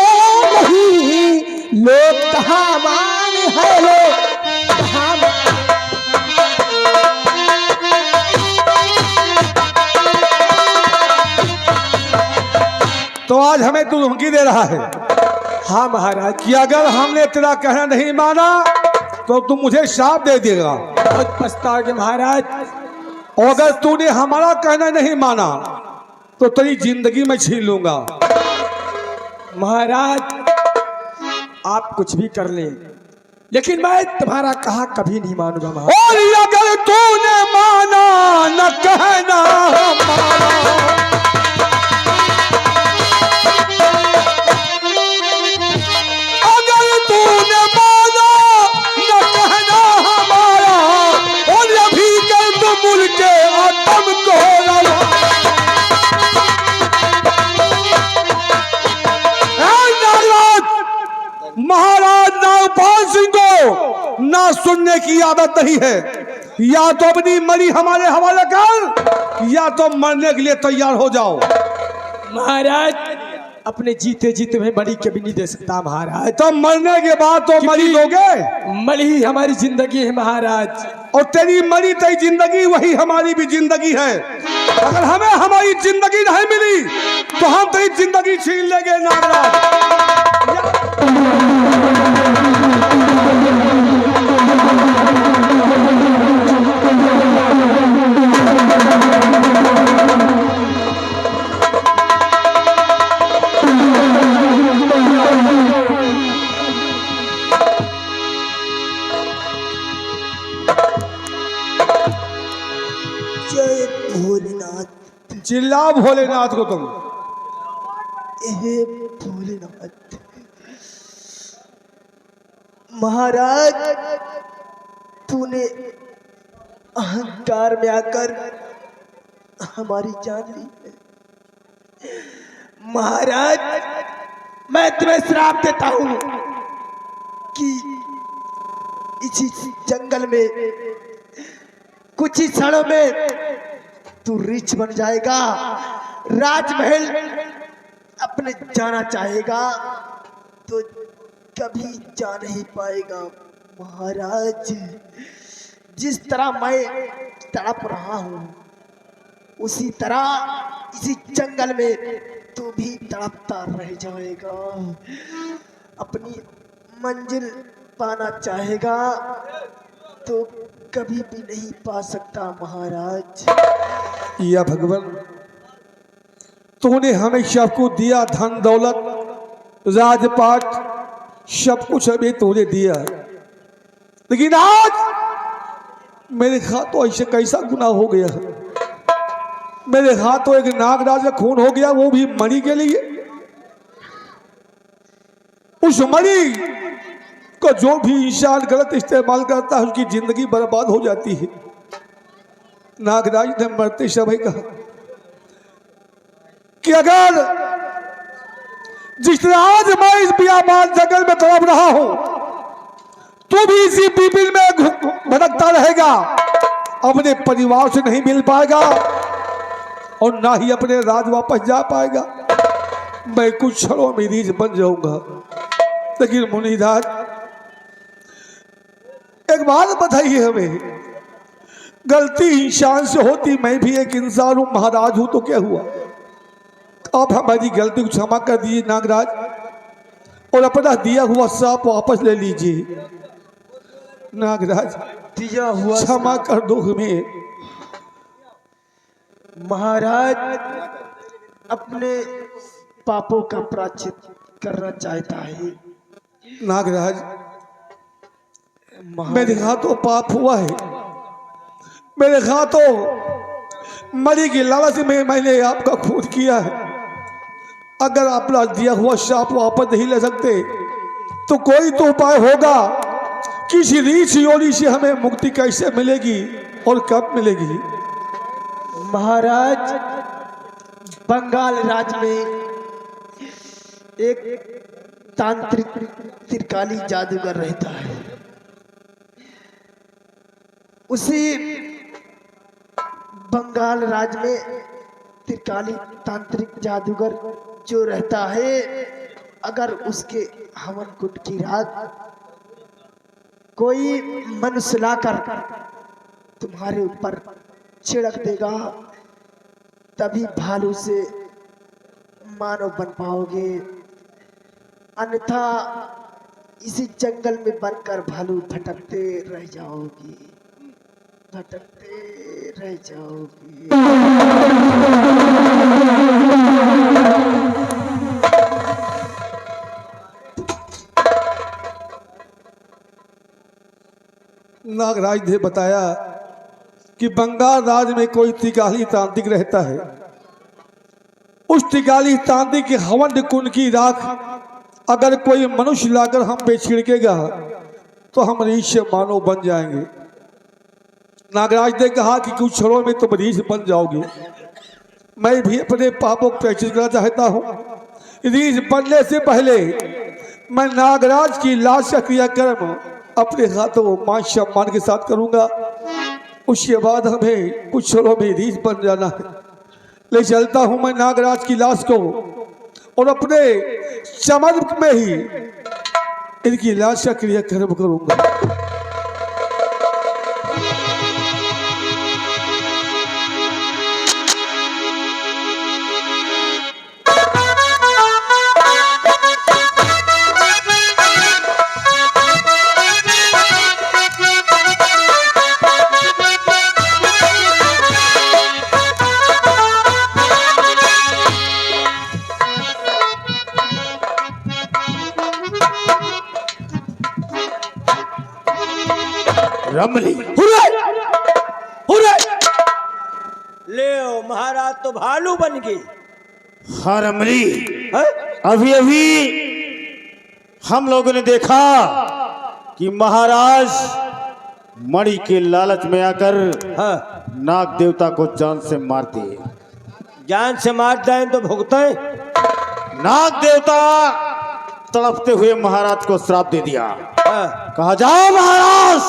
नहीं, लोग कहाँ मान है, लोग कहाँ मान। तो आज हमें तू धमकी दे रहा है? हाँ महाराज। कि अगर हमने तेरा कहना नहीं माना तो तू मुझे श्राप दे देगा। बहुत पछताओगे महाराज। और अगर तूने हमारा कहना नहीं माना तो तेरी जिंदगी में छीन लूंगा। महाराज आप कुछ भी कर लें, लेकिन मैं तुम्हारा कहा कभी नहीं मानूंगा महाराज। और अगर तूने माना न कहना हमारा, अगर तूने माना न कहना हमारा, और अभी कर तो मुझके आत्म को महाराज नागपाल सिंह को ना सुनने की आदत नहीं है। या तो अपनी मरी हमारे हवाले कर या तो मरने के लिए तैयार हो जाओ। महाराज अपने जीते जीते में मरी कभी नहीं दे सकता महाराज। तो मरने के बाद तो मरी दोगे? मरी ही हमारी जिंदगी है महाराज। और तेरी मरी तेरी जिंदगी वही हमारी भी जिंदगी है। अगर हमें हमारी जिंदगी नहीं मिली तो हम तेरी जिंदगी छीन लेंगे नागराज। जय भोलेनाथ, चिल्ला भोलेनाथ को तुम। हे भोलेनाथ। महाराज तूने अहंकार में आकर हमारी जान ली है। महाराज मैं तुम्हें श्राप देता हूं कि इसी जंगल में कुछ ही क्षणों में तू रिच बन जाएगा, राजमहल अपने जाना चाहेगा तो कभी जा नहीं पाएगा। महाराज जिस तरह मैं तड़प रहा हूं उसी तरह इसी जंगल में तू भी तड़पता रह जाएगा, अपनी मंजिल पाना चाहेगा तो कभी भी नहीं पा सकता। महाराज या भगवान तूने हमें सबको दिया, धन दौलत राजपाट सब कुछ हमें तूने दिया, लेकिन आज मेरे हाथों ऐसे कैसा गुनाह हो गया। मेरे हाथों एक नागराज का खून हो गया, वो भी मणि के लिए। उस मणि को जो भी इंसान गलत इस्तेमाल करता है उसकी जिंदगी बर्बाद हो जाती है। नागराज ने मरते समय कहा कि अगर जिस तरह आज मैं इस बियाबान जंगल में तड़प रहा हूं तू भी इसी पीपिल में भटकता रहेगा, अपने परिवार से नहीं मिल पाएगा और ना ही अपने राज वापस जा पाएगा। मैं कुछ क्षणों में रीछ बन जाऊंगा। लेकिन मुनिराज एक बात बताइए हमें, गलती इंसान से होती, मैं भी एक इंसान हूं, महाराज हूं, तो क्या हुआ? आप हमारी गलती को क्षमा कर दीजिए नागराज, और अपना दिया हुआ श्राप वापस ले लीजिए। नागराज दिया हुआ क्षमा कर दो हमें। महाराज अपने पापों का प्रायश्चित करना चाहता है। नागराज मेरे हाथों पाप हुआ है, मेरे हाथों मरी की लालच में मैंने आपका खून किया है। अगर अपना दिया हुआ श्राप वापस नहीं ले सकते तो कोई तो उपाय होगा। किसी रीछ योनि से हमें मुक्ति कैसे मिलेगी और कब मिलेगी? महाराज, बंगाल राज्य में एक तांत्रिक त्रिकाली जादूगर रहता है। उसी बंगाल राज्य में त्रिकाली तांत्रिक जादूगर जो रहता है, अगर उसके हवन कुंड की रात कोई मनुष्य लाकर तुम्हारे ऊपर छिड़क देगा, तभी भालू से मानव बन पाओगे। अन्यथा इसी जंगल में बनकर भालू भटकते रह जाओगे, भटकते रह जाओगे। नागराज ने बताया कि बंगाल राज्य में कोई त्रिकाली तांत्रिक रहता है। उस त्रिकाली तांत्रिक के हवन कुंड की राख अगर कोई मनुष्य लाकर हम पे छिड़केगा तो हम रीछ से मानव बन जाएंगे। नागराज ने कहा कि कुछ क्षणों में तुम रीछ बन जाओगे। मैं भी अपने पापों को प्रैक्टिस करना चाहता हूँ। रीछ बनने से पहले मैं नागराज की लाश का क्रियाक्रम अपने हाथों मान सम्मान के साथ करूंगा। उसके बाद हमें कुछ क्षणों में रीछ बन जाना है। ले चलता हूं मैं नागराज की लाश को और अपने चमन में ही इनकी लाश का क्रियाक्रम करूंगा। रमली ले ओ महाराज तो भालू बन गई। हाँ रमली, हैं? अभी अभी हम लोगों ने देखा कि महाराज मणि के लालच में आकर हाँ, नाग देवता को जान से मार दिए। जान से मार जाए तो भुगते। नाग देवता तड़पते हुए महाराज को श्राप दे दिया। हाँ, कहा जाओ महाराज,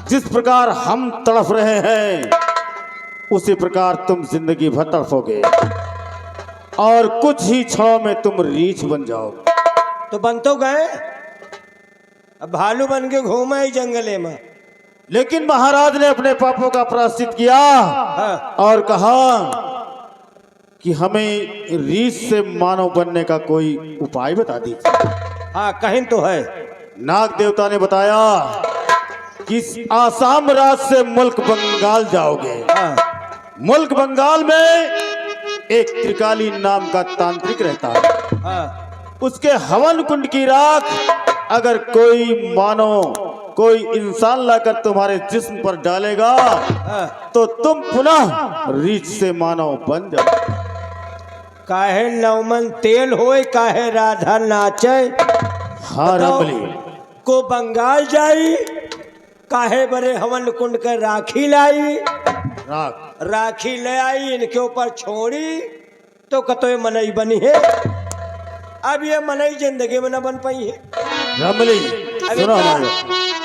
जिस प्रकार हम तड़प रहे हैं उसी प्रकार तुम जिंदगी भर तड़पोगे और कुछ ही क्षणों में तुम रीछ बन जाओगे। तो बन तो गए, अब भालू बन के घूमा ही जंगले में। लेकिन महाराज ने अपने पापों का प्रायश्चित किया हाँ, और कहा कि हमें रीछ से मानव बनने का कोई उपाय बता दीजिए। हाँ कहीं तो है। नाग देवता ने बताया कि आसाम राज्य से मुल्क बंगाल जाओगे। हाँ, मुल्क बंगाल में एक त्रिकाली नाम का तांत्रिक रहता है। हाँ, उसके हवन कुंड की राख अगर कोई मानव, कोई इंसान लाकर तुम्हारे जिस्म पर डालेगा हाँ। तो तुम पुनः रीछ से मानव बन जाओ। काहे नवमन तेल होए, काहे राधा नाचे। हाँ रमली, को बंगाल जाई, काहे बरे हवन कुंड के राखी लाई। राख राखी ले आई, इनके ऊपर छोड़ी तो कतो मनई बनी है। अब ये मनई जिंदगी में न बन पाई है। रमली सुनो हमारे,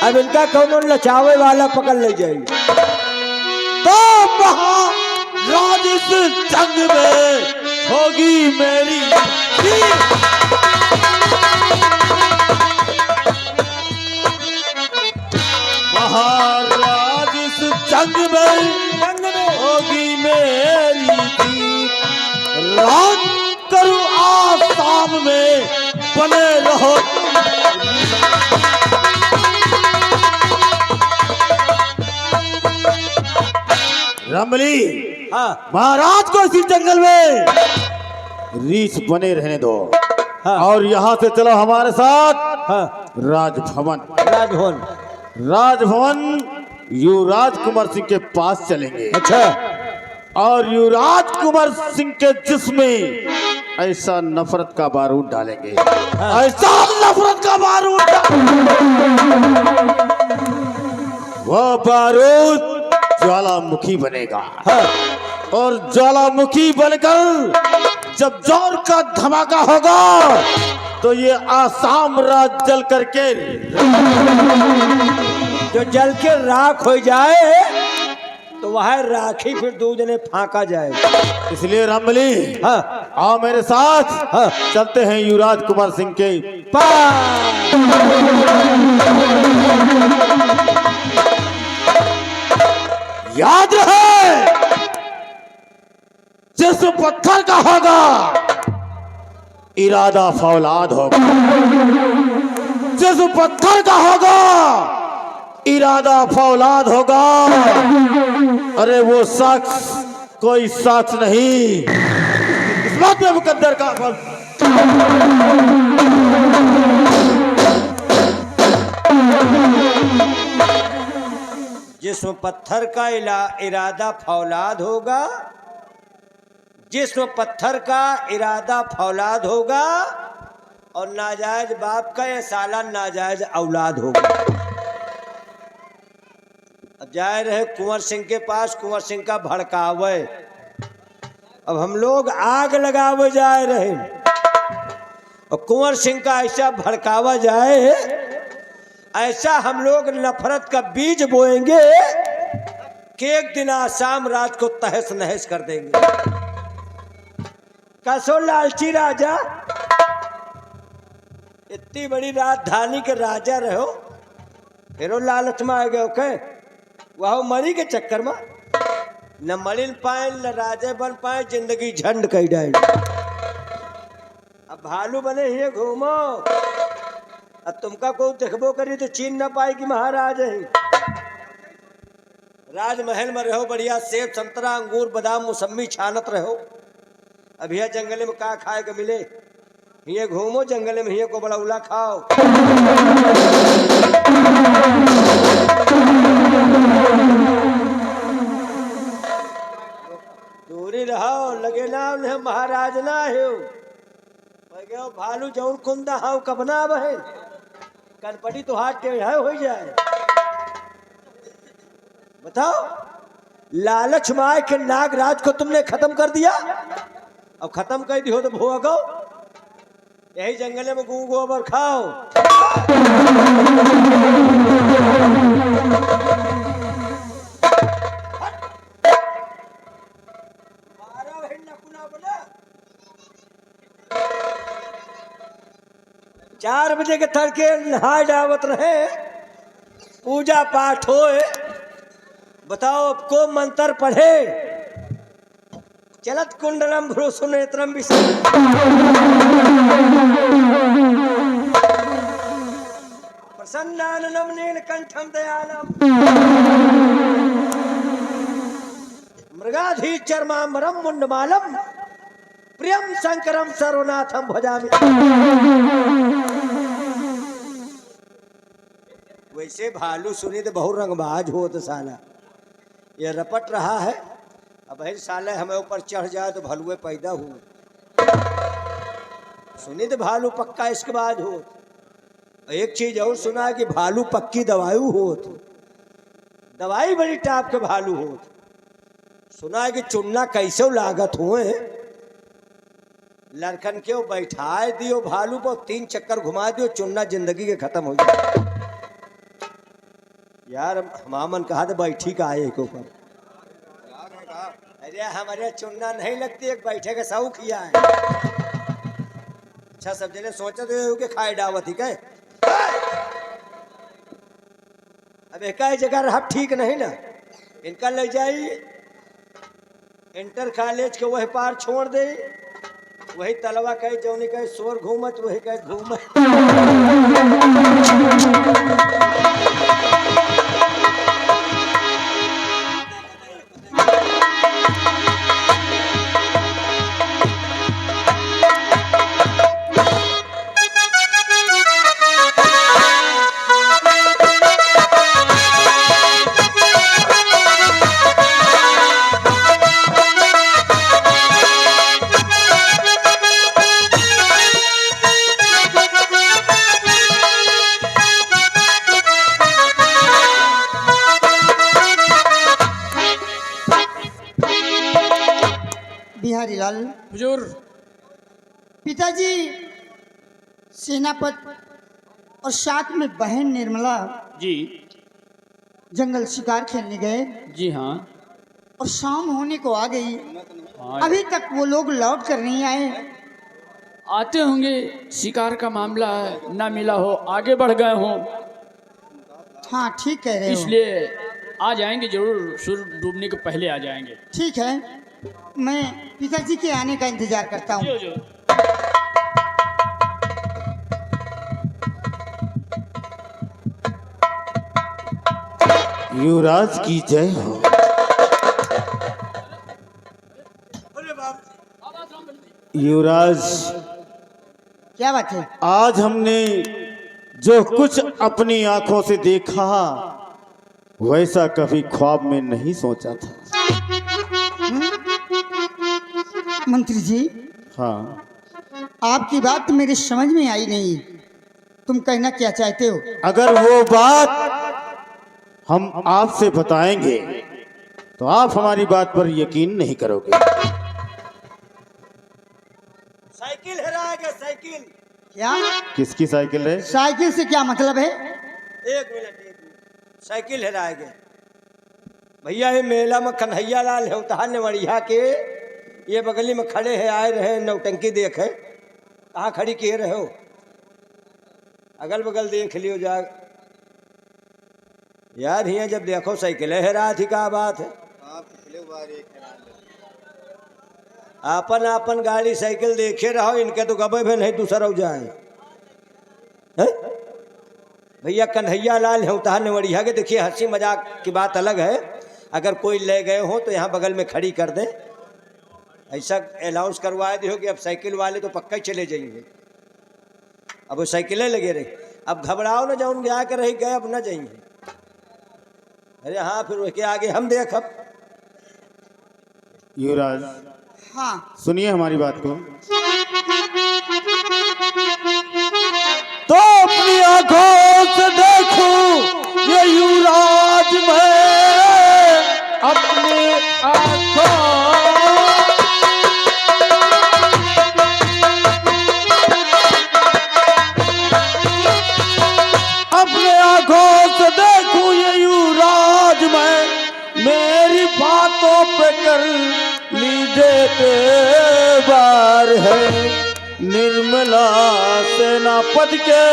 अब इनका कौन लचावे वाला पकड़ ले जाएगी। तो महाराज इस जंग में होगी मेरी जीत। महाराज इस जंग में होगी मेरी जीत। राज करूं आसाम में बने रहो। रमली, हाँ, महाराज को इसी जंगल में रीछ बने रहने दो। हाँ। और यहाँ से चलो हमारे साथ हाँ, राजभवन। राजभवन। राजभवन युवराज कुंवर सिंह के पास चलेंगे। अच्छा, और युवराज कुंवर सिंह के जिस्म में ऐसा नफरत का बारूद डालेंगे, ऐसा नफरत का बारूद वह बारूद ज्वालामुखी बनेगा। और ज्वालामुखी बनकर जब जोर का धमाका होगा तो ये आसाम राज जल करके जो जल के राख हो जाए तो वह राखी फिर दूध ने फांका जाए। इसलिए रामबली, हाँ, आओ मेरे साथ, हाँ, चलते हैं युवराज कुंवर सिंह के याद रहे, जिस पत्थर का होगा इरादा फौलाद होगा, जिस पत्थर का होगा इरादा फौलाद होगा। अरे वो शख्स कोई शख्स नहीं, इस बात में मुकद्दर का जिसमें पत्थर का इरादा फौलाद होगा, जिसमें पत्थर का इरादा फौलाद होगा, और नाजायज बाप का ये साला नाजायज औलाद होगा। अब जाए रहे कुंवर सिंह के पास, कुंवर सिंह का भड़कावे। अब हम लोग आग लगावे जाए रहे, और कुंवर सिंह का ऐसा भड़कावा जाए, ऐसा हम लोग नफरत का बीज बोएंगे कि एक दिन आसाम राज को तहस नहस कर देंगे। कसो लालची राजा, इतनी बड़ी राजधानी के राजा रहो, फिर लालच में आ गए। ओके, वह मरी के चक्कर में न मरिन पाए न राजे बन पाए, जिंदगी झंड कही डाल। अब भालू बने ही घूमो, अब तुमका को देखबो करी तो चीन ना पाएगी महाराज है। राजमहल में रहो, बढ़िया सेब संतरा अंगूर बादाम मौसमी छानत रहो। अब यह जंगल में का खाए के मिले, ये घूमो जंगल में, ये को बड़ा उला खाओ। दूरी रहो, लगे ना उन्हें महाराज ना हो भालू जौन कुंदा हाउ कबना बहन कनपटी तो हाथ के हो जाए। बताओ, लालच माय के नागराज को तुमने खत्म कर दिया, अब खत्म कर दियो तो भोगो, यही जंगल में गू गोबर खाओ। चार बजे के तड़के नहाए डावत रहे, पूजा पाठ होए। बताओ अब को मंत्र पढ़े, चलत कुंडलम भ्रूसुनेत्रम प्रसन्नाननम नीलकंठम दयालम मृगाधी चर्मांबरम मुंडमालम प्रियम शंकरम सर्वनाथम भजामि। वैसे भालू सुनी तो बहुत रंगबाज हो तो साला ये रपट रहा है। अब भाई साले हमें ऊपर चढ़ जाए तो भालुए पैदा हो, सुनी तो भालू पक्का इसके बाद हो। एक चीज और सुना है कि भालू पक्की दवाई हो, दवाई बड़ी टाप के भालू हो। सुना है कि चुनना कैसे लागत हुए, लड़कन के बैठाए दियो भालू पर 3 चक्कर घुमा दियो, चुनना जिंदगी के खत्म हो जाए। यार मामन कहा था बैठी का आए के ऊपर, अरे हमारे चुनना नहीं लगती, एक बैठे का शौक किया है। अच्छा सब जने सोचे थे खाए डावत ही कहे, अब एक जगह रहा ठीक नहीं ना, इनका ले जाई इंटर कॉलेज के वही पार छोड़ दे, वही तलवा कहे जौनी कहे शोर घूमत, वही कहे घूमत। बिहारी लाल, हुजूर। पिताजी सेनापति और साथ में बहन निर्मला जी जंगल शिकार खेलने गए जी हाँ। और शाम होने को आ गई। हाँ, अभी तक वो लोग लौट कर नहीं आए। आते होंगे, शिकार का मामला है, ना मिला हो, आगे बढ़ गए हो, हाँ ठीक कह रहे हो। इसलिए आ जाएंगे जरूर, सूर्य डूबने के पहले आ जाएंगे। ठीक है, मैं पिताजी के आने का इंतजार करता हूँ। जी हुजूर। युवराज की जय हो। युवराज, क्या बात है? आज हमने जो कुछ अपनी आंखों से देखा वैसा कभी ख्वाब में नहीं सोचा था। मंत्री जी, हाँ, आपकी बात मेरे समझ में आई नहीं। तुम कहना क्या चाहते हो? अगर वो बात हम आपसे बताएंगे तो आप हमारी बात पर यकीन नहीं करोगे। साइकिल हेराएगा, साइकिल। क्या? किसकी साइकिल है? साइकिल से क्या मतलब है? एक मिनट, साइकिल हेराएगा भैया। ये मेला में कन्हैया लाल है उतार नेवड़िया के, ये बगली में खड़े हैं, आए रहे नौटंकी देखे। कहाँ खड़ी किए रहे हो? अगल बगल देख लियो जा यार। हियाँ जब देखो साइकिल हेरा थी, क्या बात है? आपन आपन गाड़ी साइकिल देखे रहो, इनके तो गबे भी नहीं दूसरा हो जाए। हैं? भैया कन्हैया लाल है उतार नेवड़िया के। देखिए हंसी मजाक की बात अलग है, अगर कोई ले गए हो तो यहाँ बगल में खड़ी कर दे। ऐसा अनाउंस करवा दो कि अब साइकिल वाले तो पक्का ही चले जाएंगे। अब वो साइकिलें लगे रही, अब घबराओ ना, जाऊन गया कर रही गए, अब ना जाएंगे। अरे हाँ, फिर उसके आगे हम देख। अब युवराज, हाँ, सुनिए हमारी बात को। तो अपनी आंखों से देखूं ये युवराज मैं अपनी आंखों। अपने आंखों से देखूं ये युवराज मैं, मेरी बातों पे कर लीजिए बार है। निर्मला सेनापति के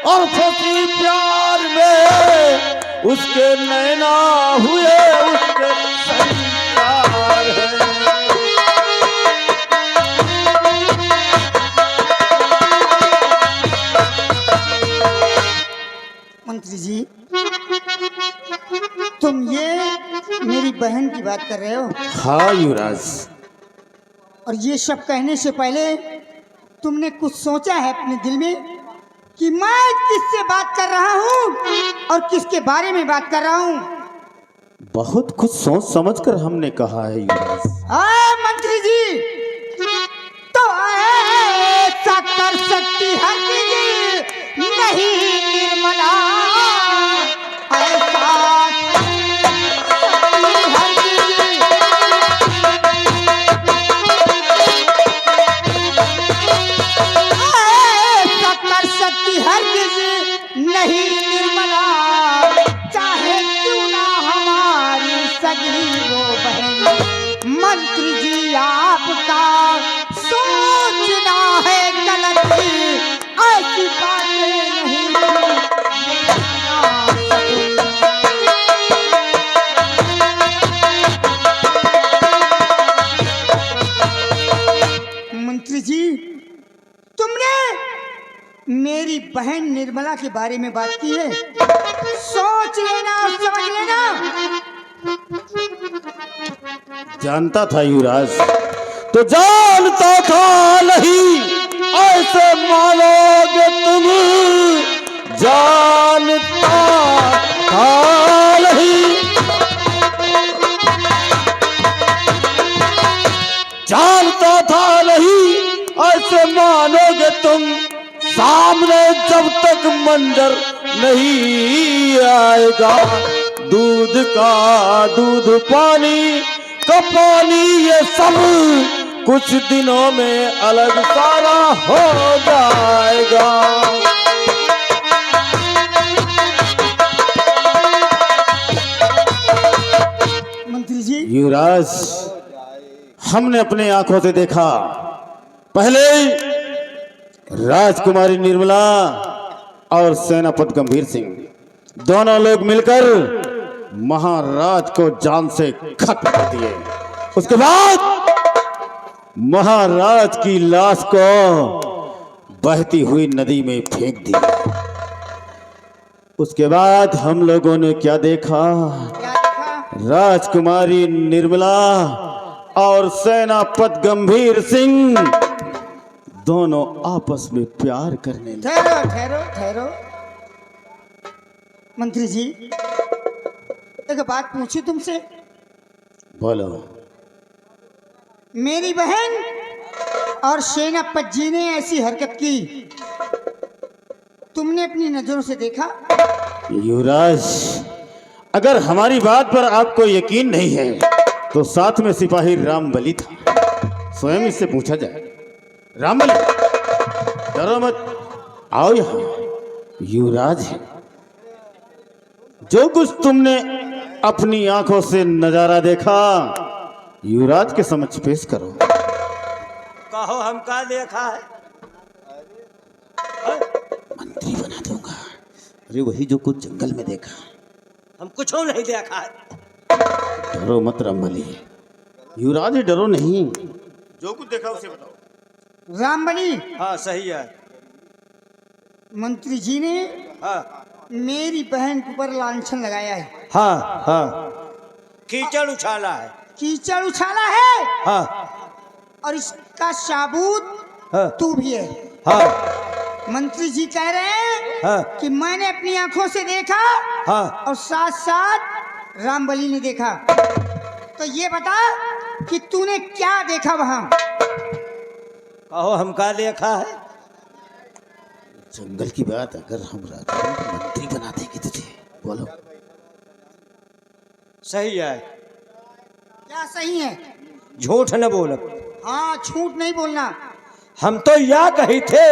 और फंसी प्यार में, उसके नैना हुए उसके संसार है। मंत्री जी, तुम ये मेरी बहन की बात कर रहे हो? हाँ युवराज। और ये सब कहने से पहले तुमने कुछ सोचा है अपने दिल में कि मैं किससे बात कर रहा हूँ और किसके बारे में बात कर रहा हूँ? बहुत कुछ सोच समझ कर हमने कहा है युवराज। मंत्री जी, तो ऐसा कर सकती है कि नहीं निर्मला, ऐसा नहीं निर्मला, चाहे क्यों ना हमारी सगी वो बहन। मंत्री जी, आपका सोचना है गलती, ऐसी बातें नहीं मंत्री जी, तुमने मेरी बहन निर्मला के बारे में बात की है। सोच लेना, समझ लेना। जानता था युवराज, तो जानता था नहीं ऐसे मानोगे तुम। जानता था नहीं, जानता था नहीं ऐसे मानोगे तुम। सामने जब तक मंजर नहीं आएगा, दूध का दूध, पानी का पानी, ये सब कुछ दिनों में अलग सारा हो जाएगा। मंत्री जी युवराज, हमने अपने आंखों से देखा, पहले राजकुमारी निर्मला और सेनापति गंभीर सिंह दोनों लोग मिलकर महाराज को जान से खत्म कर दिए। उसके बाद महाराज की लाश को बहती हुई नदी में फेंक दी। उसके बाद हम लोगों ने क्या देखा? राजकुमारी निर्मला और सेनापति गंभीर सिंह दोनों आपस में प्यार करने लगे। ठहरो ठहरो ठहरो। मंत्री जी एक बात पूछी तुमसे। बोलो। मेरी बहन और सेनापति जी ने ऐसी हरकत की, तुमने अपनी नजरों से देखा? युवराज, अगर हमारी बात पर आपको यकीन नहीं है तो साथ में सिपाही रामबली था, स्वयं इससे पूछा जाए। रामबली, डरो मत, आओ यहाँ। युवराज है, जो कुछ तुमने अपनी आंखों से नजारा देखा युवराज के समक्ष पेश करो। कहो हम का देखा है? मंत्री बना दूंगा। अरे वही जो कुछ जंगल में देखा। हम कुछ नहीं देखा है। डरो मत रामबली। युवराज, डरो नहीं, जो कुछ देखा उसे बताओ। रामबली, हाँ सही है। मंत्री जी ने हाँ मेरी बहन के ऊपर लांछन लगाया है। हाँ हाँ, कीचड़ उछाला है। कीचड़ उछाला है हाँ और इसका साबूत हाँ तू भी है। हाँ मंत्री जी कह रहे हैं हाँ कि मैंने अपनी आंखों से देखा हाँ। और साथ साथ रामबली ने देखा। तो ये बता कि तूने क्या देखा वहां? कहो हम का देखा है? जंगल की बात अगर हम राजा को मंत्री बना देंगे तुझे, बोलो। सही है। क्या सही है? झूठ न बोल। हाँ, झूठ नहीं बोलना। हम तो या कही थे,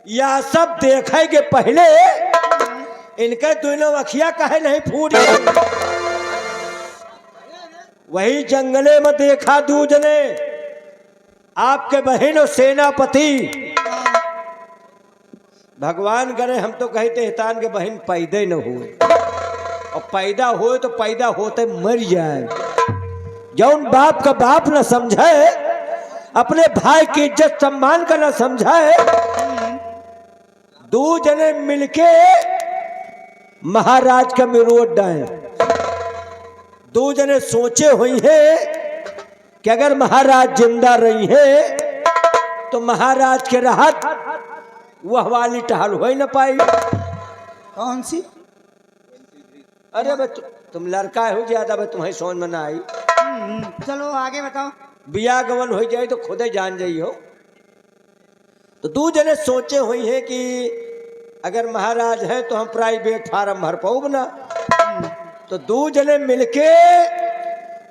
या सब देखे के पहले इनके दोनों अखियां कहे नहीं फूट गई। वही जंगले में देखा दूजने, आपके बहन और सेनापति। भगवान करे, हम तो कहते हितान के बहन पैदा न हुए, और पैदा हुए तो पैदा होते मर जाए। जौन बाप का बाप न समझे, अपने भाई की इज्जत सम्मान का न समझे, दो जने मिलके महाराज का मिरोड डाए। दो जने सोचे हुई है कि अगर महाराज जिंदा रही है तो महाराज के राहत वह वाली टहल हो ही न पाई। कौन सी? अरे बे तुम लड़का हो ज्यादा, बे तुम्हें सोच में ना आई। चलो आगे बताओ। बिया गवन हो जाए तो खुद ही जान जाई हो। तो दो जने सोचे हुई है कि अगर महाराज है तो हम प्राइवेट फार्म भर पाऊब ना। तो दो जने मिलके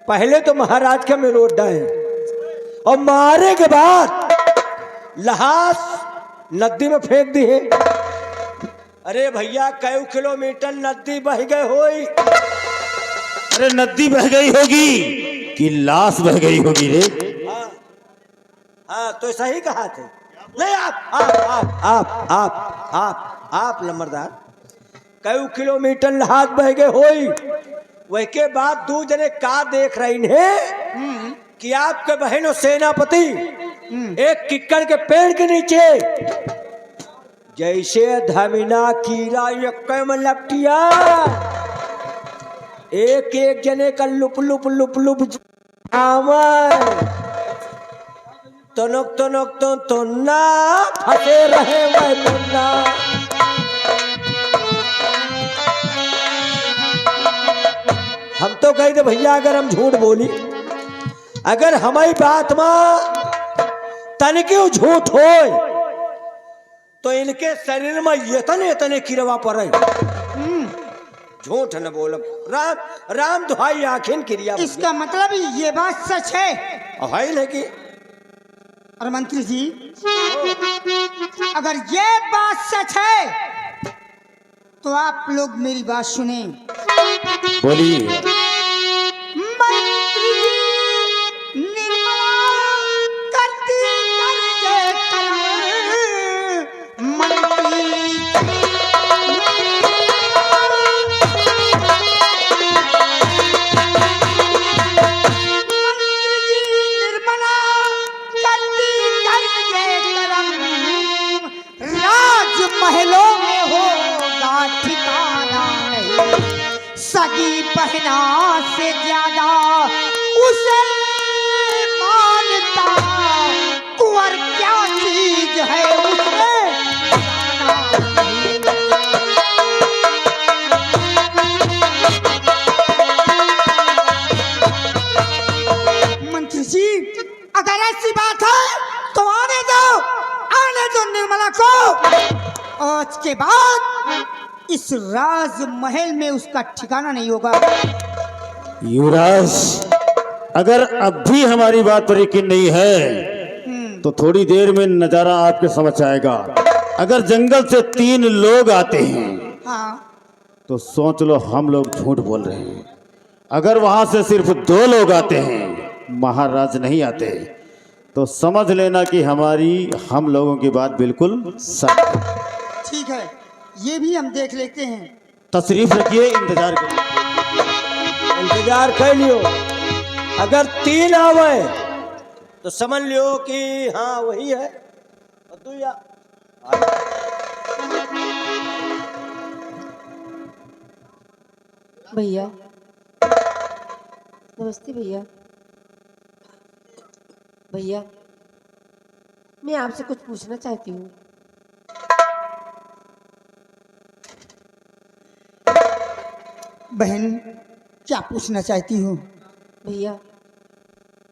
पहले तो महाराज का मिरोड डाए, और मारे के बाद लाश नदी में फेंक दी है। अरे भैया, कई किलोमीटर नदी बह गए होई। अरे नदी बह गई होगी कि लाश बह गई होगी रे? हाँ हाँ, तो सही कहा थे। नहीं, आप लंबरदार, कई किलोमीटर लाश बह गए होई। वही के बाद दो जने का देख रही है कि आपके बहन और सेनापति एक किक्कर के पेड़ के नीचे जैसे धमिना कीड़ा एक में लपटिया, एक एक जने का लुप लुप लुप लुप तनक तनक तो ना फंसे रहे वह मुन्ना। हम तो कही थे भैया, अगर हम झूठ बोली, अगर हमारी बात में तनिके झूठ हो तो इनके शरीर में इतने इतने किरवा पड़े। झूठ न बोल। राम राम दुहाई आखिन क्रिया। इसका मतलब ये बात सच है और है नहीं कि और मंत्री जी, अगर ये बात सच है तो आप लोग मेरी बात सुने। बोलिए। मंत्री जी निर्मला करती करके कर्म, मंत्री महलों में होगा ठिकाना नहीं, सगी बहना से ज्यादा उसे मानता, कुंवर क्या चीज है उसमें मंत्री जी, अगर ऐसी बात है तो आने दो निर्मला को। आज के बाद इस राज महल में उसका ठिकाना नहीं होगा। युवराज, अगर अब भी हमारी बात पर यकीन नहीं है तो थोड़ी देर में नजारा आपके समझ आएगा। अगर जंगल से 3 लोग आते हैं हाँ, तो सोच लो हम लोग झूठ बोल रहे हैं। अगर वहां से सिर्फ 2 लोग आते हैं, महाराज नहीं आते, तो समझ लेना कि हम लोगों की बात बिल्कुल सच है। ठीक है, ये भी हम देख लेते हैं। तशरीफ रखिए, इंतजार करिए। इंतजार कर लियो। अगर 3 आवे तो समझ लियो कि हाँ वही है। और 2 या भैया नमस्ते भैया। भैया मैं आपसे कुछ पूछना चाहती हूँ। बहन, क्या पूछना चाहती हूँ? भैया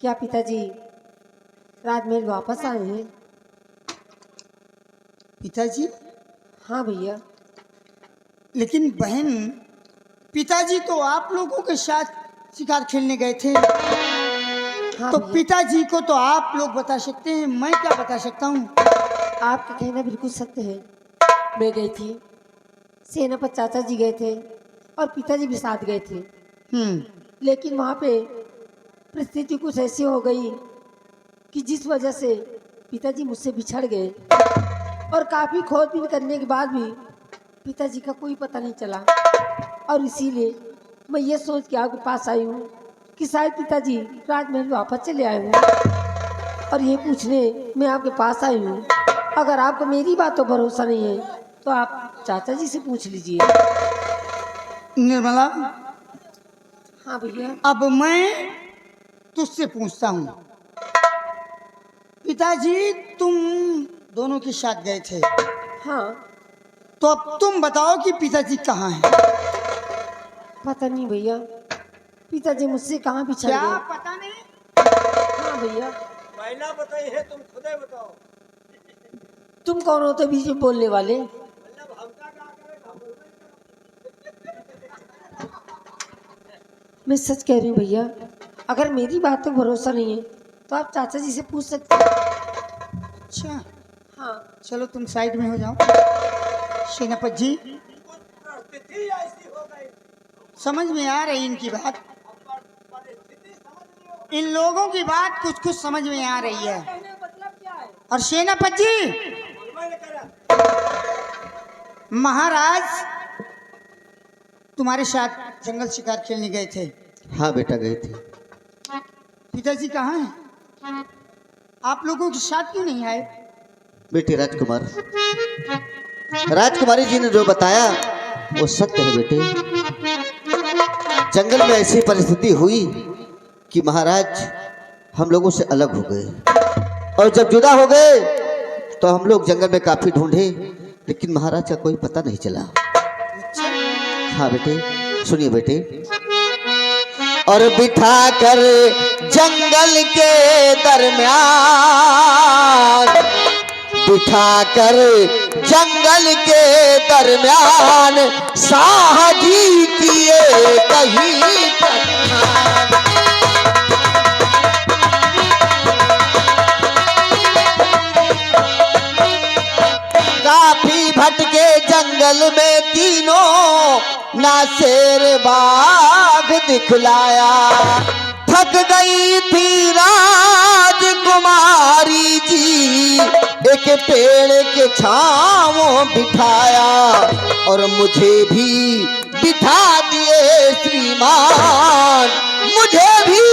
क्या पिताजी राजमहल वापस आए हैं? पिताजी? हाँ भैया। लेकिन बहन, पिताजी तो आप लोगों के साथ शिकार खेलने गए थे। हाँ तो भैया। पिताजी को तो आप लोग बता सकते हैं, मैं क्या बता सकता हूँ? आपका कहना बिल्कुल सत्य है। मैं गई थी, सेना पर चाचा जी गए थे और पिताजी भी साथ गए थे। लेकिन वहाँ पे परिस्थिति कुछ ऐसी हो गई कि जिस वजह से पिताजी मुझसे बिछड़ गए और काफ़ी खोजबीन करने के बाद भी पिताजी का कोई पता नहीं चला। और इसीलिए मैं ये सोच के आपके पास आई हूँ कि शायद पिताजी राजमहल वापस चले आए हों। और ये पूछने मैं आपके पास आई हूँ, अगर आपको मेरी बात तो भरोसा नहीं है तो आप चाचा जी से पूछ लीजिए। निर्मला, हाँ भैया। अब मैं तुझसे पूछता हूँ, पिताजी तुम दोनों के साथ गए थे। हाँ। तो अब तुम बताओ कि पिताजी कहाँ हैं? पता नहीं भैया, पिताजी मुझसे कहाँ बिछड़ क्या गए। पता नहीं? हाँ भैया। मैंने बताई है, तुम खुद ही बताओ। तुम कौन हो तो बीच में बोलने वाले? मैं सच कह रही हूँ भैया, अगर मेरी बात पे भरोसा नहीं है तो आप चाचा जी से पूछ सकते हैं। अच्छा, हाँ। चलो तुम साइड में हो जाओ। सेनापति जी, समझ में आ रही इनकी बात, इन लोगों की बात कुछ कुछ समझ में आ रही है। और सेनापति जी, महाराज तुम्हारे साथ जंगल शिकार खेलने गए थे। हाँ बेटा, गए थे। पिताजी कहाँ हैं? आप लोगों के साथ क्यों नहीं आए? बेटे राजकुमारी जी ने जो बताया वो सत्य है बेटे। जंगल में ऐसी परिस्थिति हुई कि महाराज हम लोगों से अलग हो गए, और जब जुदा हो गए तो हम लोग जंगल में काफी ढूंढे, लेकिन महाराज का कोई पता नहीं चला। हाँ बेटे, सुनिए बेटे। और बिठा कर जंगल के दरमियान, बिठा कर जंगल के दरमियान, साहजी किए कहीं जंगल में तीनों ना शेर बाघ दिखलाया। थक गई थी राजकुमारी जी, एक पेड़ के छांव बिठाया और मुझे भी बिठा दिए श्रीमान, मुझे भी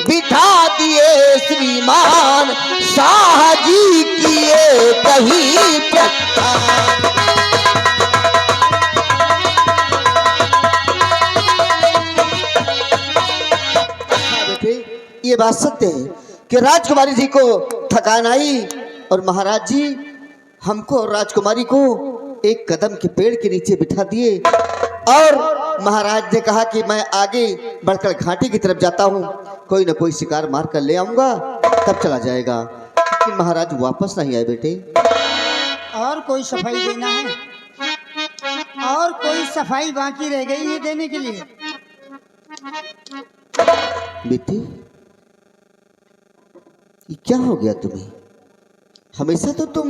बिठा दिए श्रीमान, शाह जी किए कहीं प्रस्थान। ये बात सत्य है कि राजकुमारी जी को थकान आई और महाराज जी हमको और राजकुमारी को एक कदम के पेड़ के नीचे बिठा दिए और महाराज ने कहा कि मैं आगे बढ़कर घाटी की तरफ जाता हूँ, कोई ना कोई शिकार मार कर ले आऊंगा तब चला जाएगा। लेकिन महाराज वापस नहीं आए बेटे। और कोई सफाई देना है? और कोई सफाई बाकी रह गई है देने के लिए? बेटे ये क्या हो गया तुम्हें? हमेशा तो तुम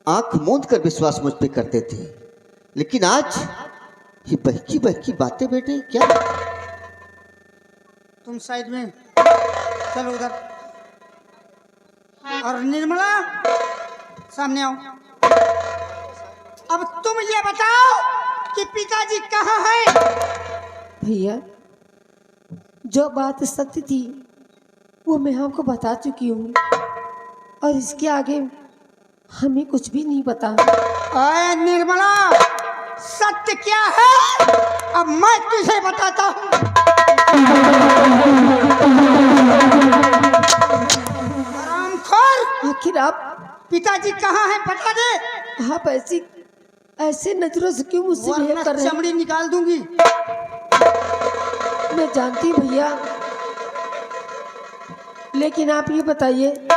आंख मूंद कर विश्वास मुझ पे करते थे, लेकिन आज ये बहकी बहकी बातें बेटे क्या? तुम साइड में चलो उधर। और निर्मला सामने आओ। अब तुम ये बताओ कि पिताजी कहाँ हैं? भैया जो बात सत्य थी वो मैं आपको बता चुकी हूँ और इसके आगे हमें कुछ भी नहीं पता। अरे निर्मला सत्य क्या है अब मैं तुझे बताता हूँ। हरामखोर, आखिर आप पिताजी कहाँ हैं बता दे। आप ऐसे नजरों से क्यों मुझसे बिहेव वरना कर रहे हैं? चमड़ी निकाल दूंगी। मैं जानती हूँ भैया, लेकिन आप ये बताइए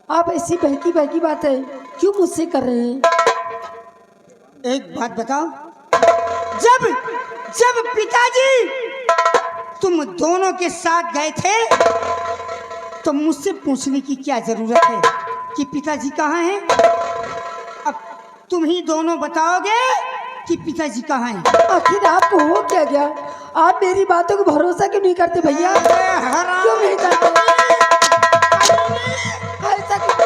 आप ऐसी बहकी बहकी बातें क्यों मुझसे कर रहे हैं? एक बात बताओ, जब जब पिताजी तुम दोनों के साथ गए थे तो मुझसे पूछने की क्या जरूरत है कि पिताजी कहाँ हैं? अब तुम ही दोनों बताओगे कि पिताजी कहाँ हैं। आखिर आपको हो क्या गया? आप मेरी बातों को भरोसा क्यों नहीं करते भैया? क्यों नहीं करते? ऐसा क्यों?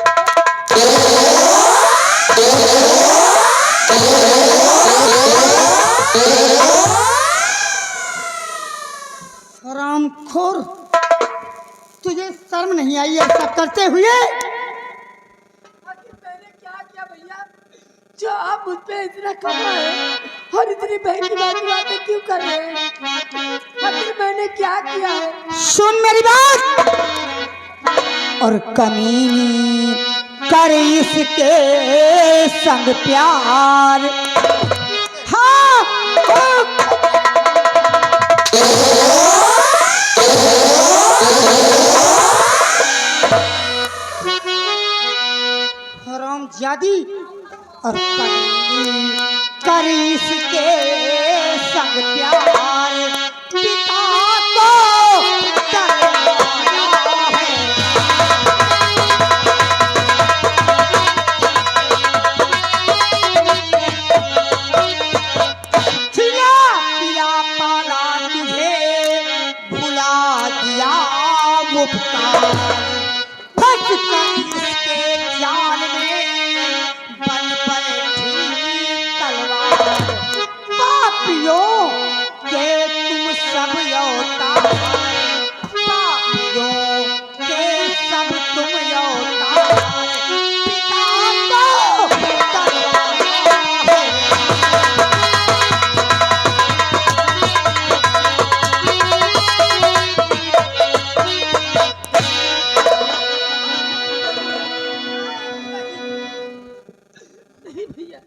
हरामखोर, तुझे शर्म नहीं आई ऐसा करते हुए? आखिर मैंने क्या किया भैया जो आप मुझ पे इतना खफा है और इतनी बहकी बहकी बातें क्यों कर रहे हैं? आखिर मैंने क्या किया है? सुन मेरी बात। और कमीनी कर इसके संग प्यार। हाँ, हरामजादी, और कमीनी कर इसके संग प्यार, पिता को डराया है। खिला पिला पाला तुझे भुला दिया मुफ्तार, फंस कर इसके जाल में बन बैठी तलवार। पापियों के तुम सब अवतार, पापियों के सब तुम अवतार, पिता को डराया है।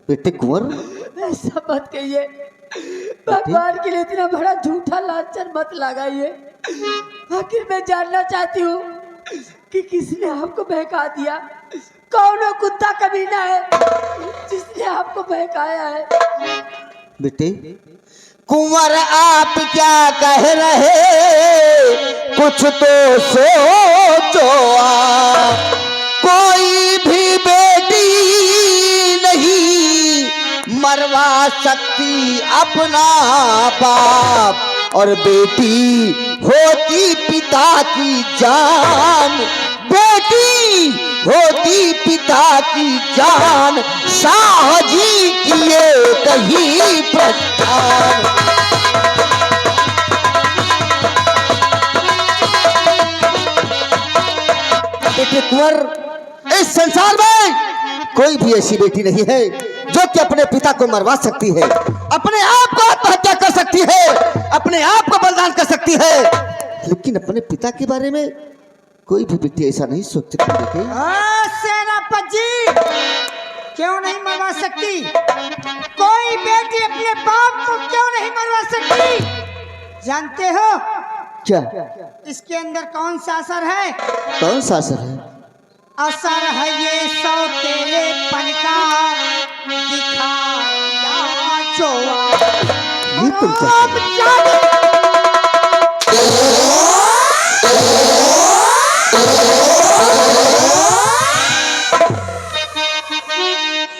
बेटे कुंवर, ऐसा मत कहिए, भगवान के लिए इतना बड़ा झूठा लांछन मत लगाइए। आखिर मैं जानना चाहती हूँ कि किसने आपको बहका दिया? कौन वो कुत्ता कमीना है जिसने आपको बहकाया है? बेटे कुंवर आप क्या कह रहे, कुछ तो सोचो आप। कोई भी बेटी नहीं सकती अपना बाप, और बेटी होती पिता की जान, बेटी होती पिता की जान, शाह जी किए कहीं प्रस्थान। बेटे कुंवर, इस संसार में कोई भी ऐसी बेटी नहीं है जो कि अपने पिता को मरवा सकती है, अपने आप को आत्महत्या कर सकती है, अपने आप को बलिदान कर सकती है, लेकिन अपने पिता के बारे में कोई भी बेटी ऐसा नहीं सोच सकती बेटे। सेनापति जी, क्यों नहीं मरवा सकती? कोई बेटी अपने बाप को क्यों नहीं मरवा सकती? जानते हो क्या? इसके अंदर कौन सा असर है? कौन सा असर है? असर है ये सौतेलेपन का, दिखा दिया जो ये तुम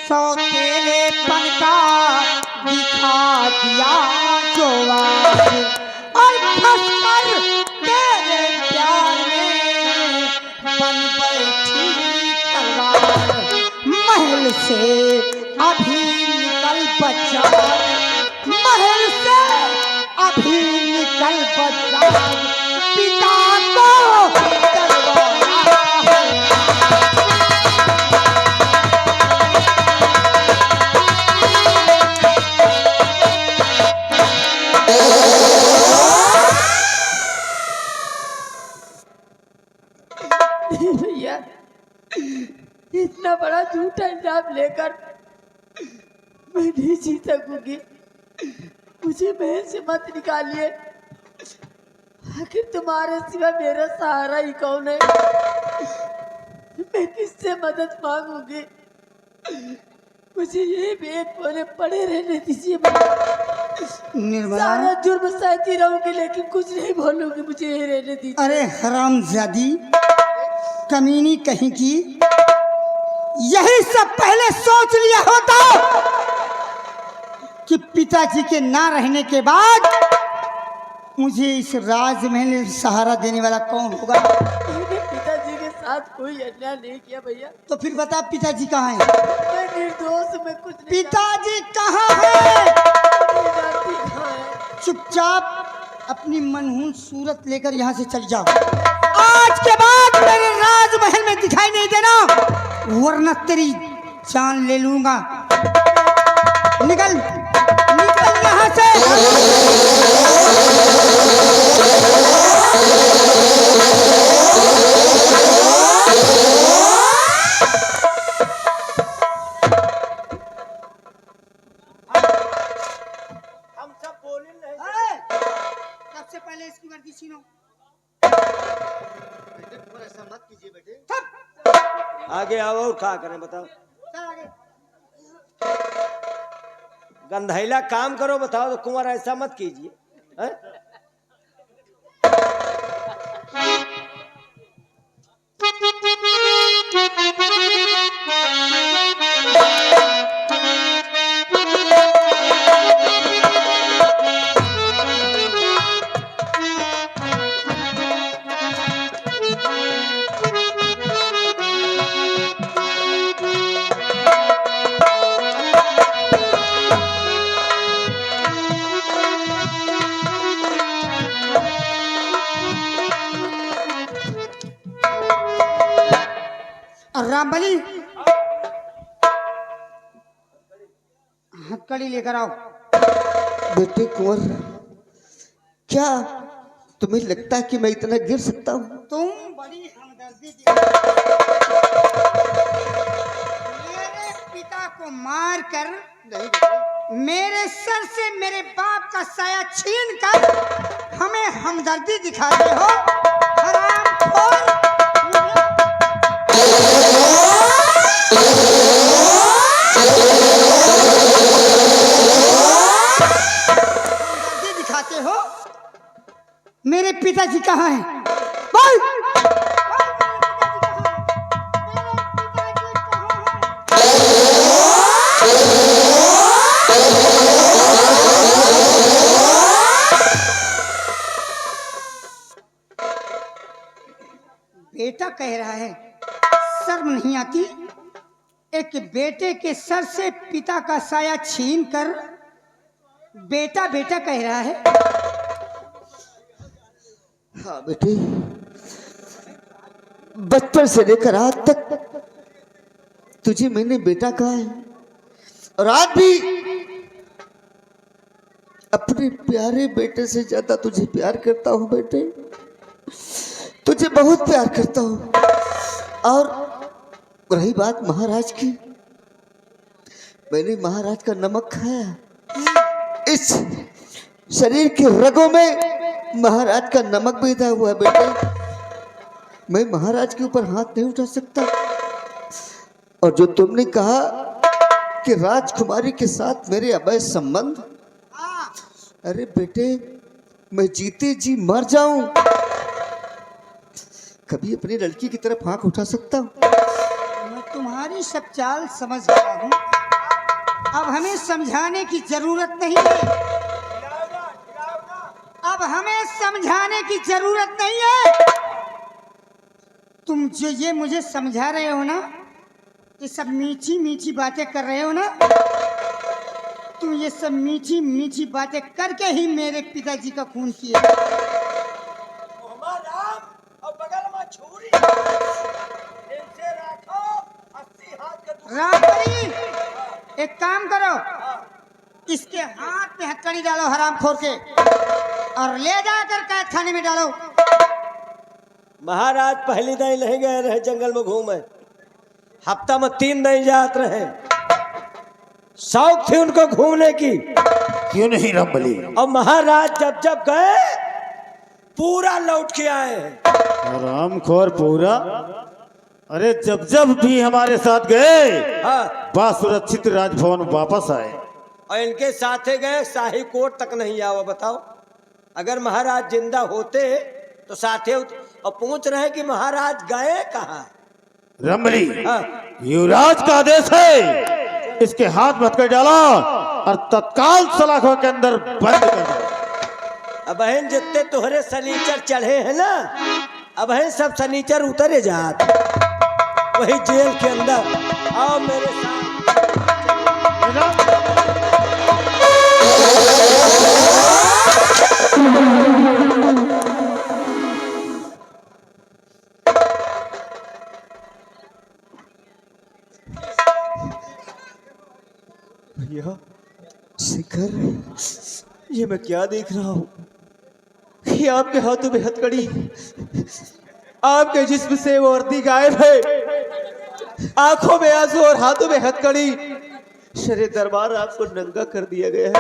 सौतेलेपन का दिखा दिया जो और फंस कर तेरे प्यार में बन बैठी तलवार, महल से अभी निकल बचा, महल से अभी निकल बचा, पिता को डरवाया है। भैया, इतना बड़ा झूठा इल्जाम लेकर मैं नहीं जी सकूंगी, मुझे महल से मत निकालिए। आखिर तुम्हारे सिवा मेरा सहारा ही कौन है? मैं किससे मदद मांगूंगी? मुझे ये पेट बोले पड़े रहने दीजिए। निर्मला, सारा जुर्म सहती रहूंगी लेकिन कुछ नहीं बोलूंगी, मुझे ये रहने दीजिए। अरे हरामजादी, कमीनी कहीं की, यही सब पहले सोच लिया होता कि पिताजी के ना रहने के बाद मुझे इस राजमहल में सहारा देने वाला कौन होगा। मैंने पिताजी के साथ कोई अन्याय नहीं किया भैया। तो फिर बता पिताजी कहाँ हैं? मैं निर्दोष, मैं कुछ नहीं पिताजी कहाँ हैं? जानती कहाँ है। चुपचाप अपनी मनहूस सूरत लेकर यहाँ से चल जाओ। आज के बाद मेरे राजमहल में दिखाई नहीं देना, वरना तेरी जान ले लूंगा। निकल निकल यहाँ से। हम सब बोले नहीं। सबसे पहले इसकी वर्दी छीनो। ऐसा मत कीजिए बेटे। आगे आओ और क्या करें बताओ। चल आगे। गंधैला काम करो, बताओ तो कुंवर ऐसा मत कीजिए। हैं? रामबली, हथकड़ी लेकर आओ। बेटे कुंवर, क्या तुम्हें लगता है कि मैं इतना गिर सकता हूँ? तुम बड़ी हमदर्दी मेरे पिता को मार कर मेरे सर से मेरे बाप का साया छीन कर हमें हमदर्दी दिखाते हो। हरामखोर। हमदर्दी दिखाते हो। मेरे पिताजी कहाँ हैं? बोल। मेरे पिताजी कहाँ हैं? बेटा कह रहा है, शर्म नहीं आती? एक बेटे के सर से पिता का साया छीन कर बेटा बेटा कह रहा है। हाँ बेटे, बचपन से लेकर आज तक तुझे मैंने बेटा कहा है, और आज भी अपने प्यारे बेटे से ज्यादा तुझे प्यार करता हूं बेटे, तुझे बहुत प्यार करता हूं। और रही बात महाराज की, मैंने महाराज का नमक खाया, इस शरीर के रगों में महाराज का नमक बेधा हुआ है बेटे। मैं महाराज के ऊपर हाथ नहीं उठा सकता। और जो तुमने कहा कि राजकुमारी के साथ मेरे अवैध संबंध, अरे बेटे, मैं जीते जी मर जाऊं, कभी अपनी लड़की की तरफ आंख उठा सकता हूं? मैं तुम्हारी सब चाल समझ गया हूं, अब हमें समझाने की जरूरत नहीं है। अब हमें समझाने की जरूरत नहीं है। तुम जो ये मुझे समझा रहे हो ना, ये सब मीठी मीठी बातें कर रहे हो ना, तुम ये सब मीठी मीठी बातें करके ही मेरे पिताजी का खून किए। रामकली, एक काम करो, इसके हाथ में हथकड़ी डालो हरामखोर के, और ले जाकर कैद खाने में डालो। महाराज पहली दिन नहीं गए रहे जंगल में घूमे, हफ्ता में 3 दिन जात रहे, शौक थी उनको घूमने की। क्यों नहीं रंबली? और महाराज जब जब गए पूरा लौट के आए हैं। रामखोर पूरा? अरे जब जब भी हमारे साथ गए, हाँ, बस सुरक्षित राजभवन वापस आए। और इनके साथे गए शाही कोर्ट तक नहीं आवा। बताओ, अगर महाराज जिंदा होते तो साथे और पूछ रहे कि महाराज गए कहाँ? रंबली, हाँ, युवराज का आदेश है, इसके हाथ में हथकड़ी डालो और तत्काल सलाखों के अंदर बंद कर दो। अब बहन जितने तोहरे सनीचर चढ़े हैं ना, अब है सब सनीचर उतरे जात वही जेल के अंदर। आओ मेरे साथ। भैया शिखर, ये मैं क्या देख रहा हूँ? ये आपके हाथों में हथकड़ी, आपके जिस्म से वो वर्दी गायब है, आंखों में आंसू और हाथों में हथकड़ी। शरे दरबार आपको नंगा कर दिया गया है।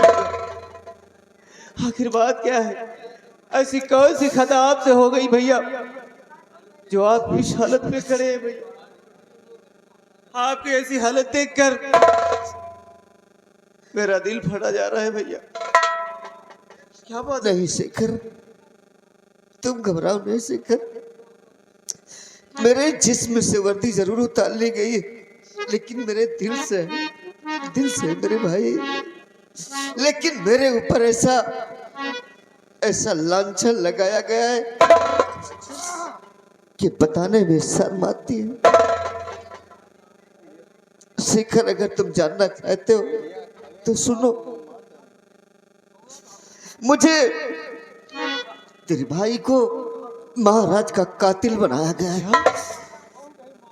आखिर बात क्या है? ऐसी कौन सी खता आपसे हो गई भैया जो आप इस हालत में खड़े हैं? भैया आपकी ऐसी हालत देखकर मेरा दिल फटा जा रहा है। भैया क्या बात है? नहीं शेखर, तुम घबराओ नहीं शेखर, मेरे जिस्म से वर्दी जरूर उतार ली गई है, लेकिन मेरे दिल से मेरे भाई, लेकिन मेरे ऊपर ऐसा लांछन लगाया गया है कि बताने में शर्म आती है। शेखर, अगर तुम जानना चाहते हो तो सुनो। मुझे तेरे भाई को महाराज का कातिल बनाया गया है,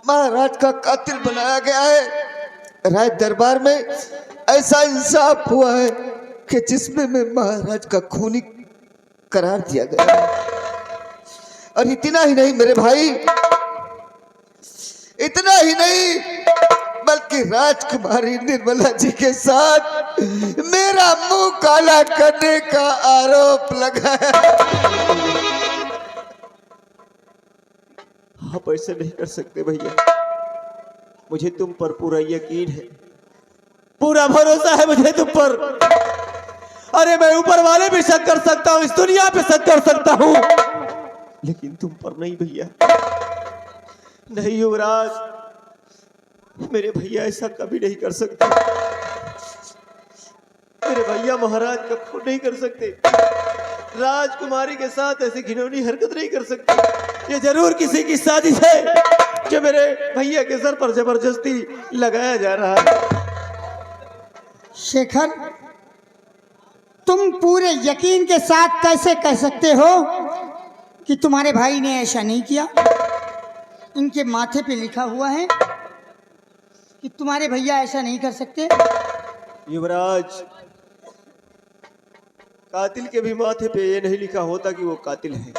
महाराज का कातिल बनाया गया है। राज दरबार में ऐसा इंसाफ हुआ है कि जिसमें मैं महाराज का खूनी करार दिया गया है। और इतना ही नहीं मेरे भाई, इतना ही नहीं, बल्कि राजकुमारी निर्मला जी के साथ मेरा मुंह काला करने का आरोप लगा है। आप ऐसे नहीं कर सकते भैया, मुझे तुम पर पूरा यकीन है, पूरा भरोसा है मुझे तुम पर। अरे मैं ऊपर वाले पे शक कर सकता हूँ, इस दुनिया पे शक कर सकता हूँ, लेकिन तुम पर नहीं भैया। नहीं युवराज, मेरे भैया ऐसा कभी नहीं कर सकते। मेरे भैया महाराज का खून नहीं कर सकते, राजकुमारी के साथ ऐसी घिनौनी हरकत नहीं कर सकते। ये जरूर किसी की साजिश है जो मेरे भैया के सर पर जबरदस्ती लगाया जा रहा है। शेखर, तुम पूरे यकीन के साथ कैसे कह सकते हो कि तुम्हारे भाई ने ऐसा नहीं किया? इनके माथे पे लिखा हुआ है कि तुम्हारे भैया ऐसा नहीं कर सकते। युवराज, कातिल के भी माथे पे ये नहीं लिखा होता कि वो कातिल है,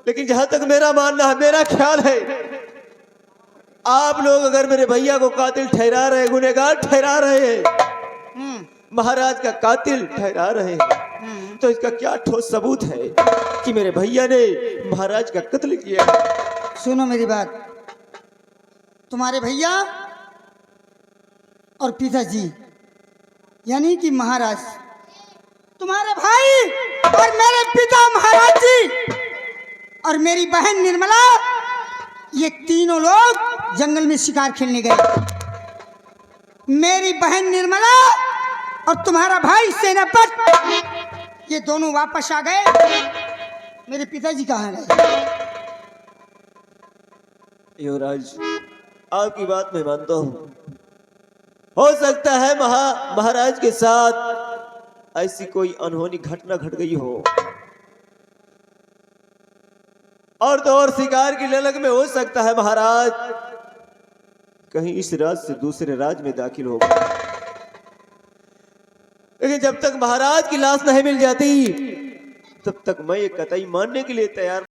लेकिन जहां तक मेरा मानना है, मेरा ख्याल है, आप लोग अगर मेरे भैया को कातिल ठहरा रहे, गुनहगार ठहरा रहे हैं, महाराज का कातिल ठहरा रहे हैं, तो इसका क्या ठोस सबूत है कि मेरे भैया ने महाराज का कत्ल किया? सुनो मेरी बात, तुम्हारे भैया और पिताजी यानी कि महाराज, तुम्हारे भाई और मेरे पिता महाराज जी और मेरी बहन निर्मला, ये तीनों लोग जंगल में शिकार खेलने गए। मेरी बहन निर्मला और तुम्हारा भाई सेनापति, ये दोनों वापस आ गए। मेरे पिताजी कहाँ गए? युवराज, आपकी बात मैं मानता हूँ, हो सकता है महाराज के साथ ऐसी कोई अनहोनी घटना घट गई हो, और तो और शिकार की ललक में हो सकता है महाराज कहीं इस राज से दूसरे राज में दाखिल हो गए। लेकिन जब तक महाराज की लाश नहीं मिल जाती, तब तक मैं ये कतई मानने के लिए तैयार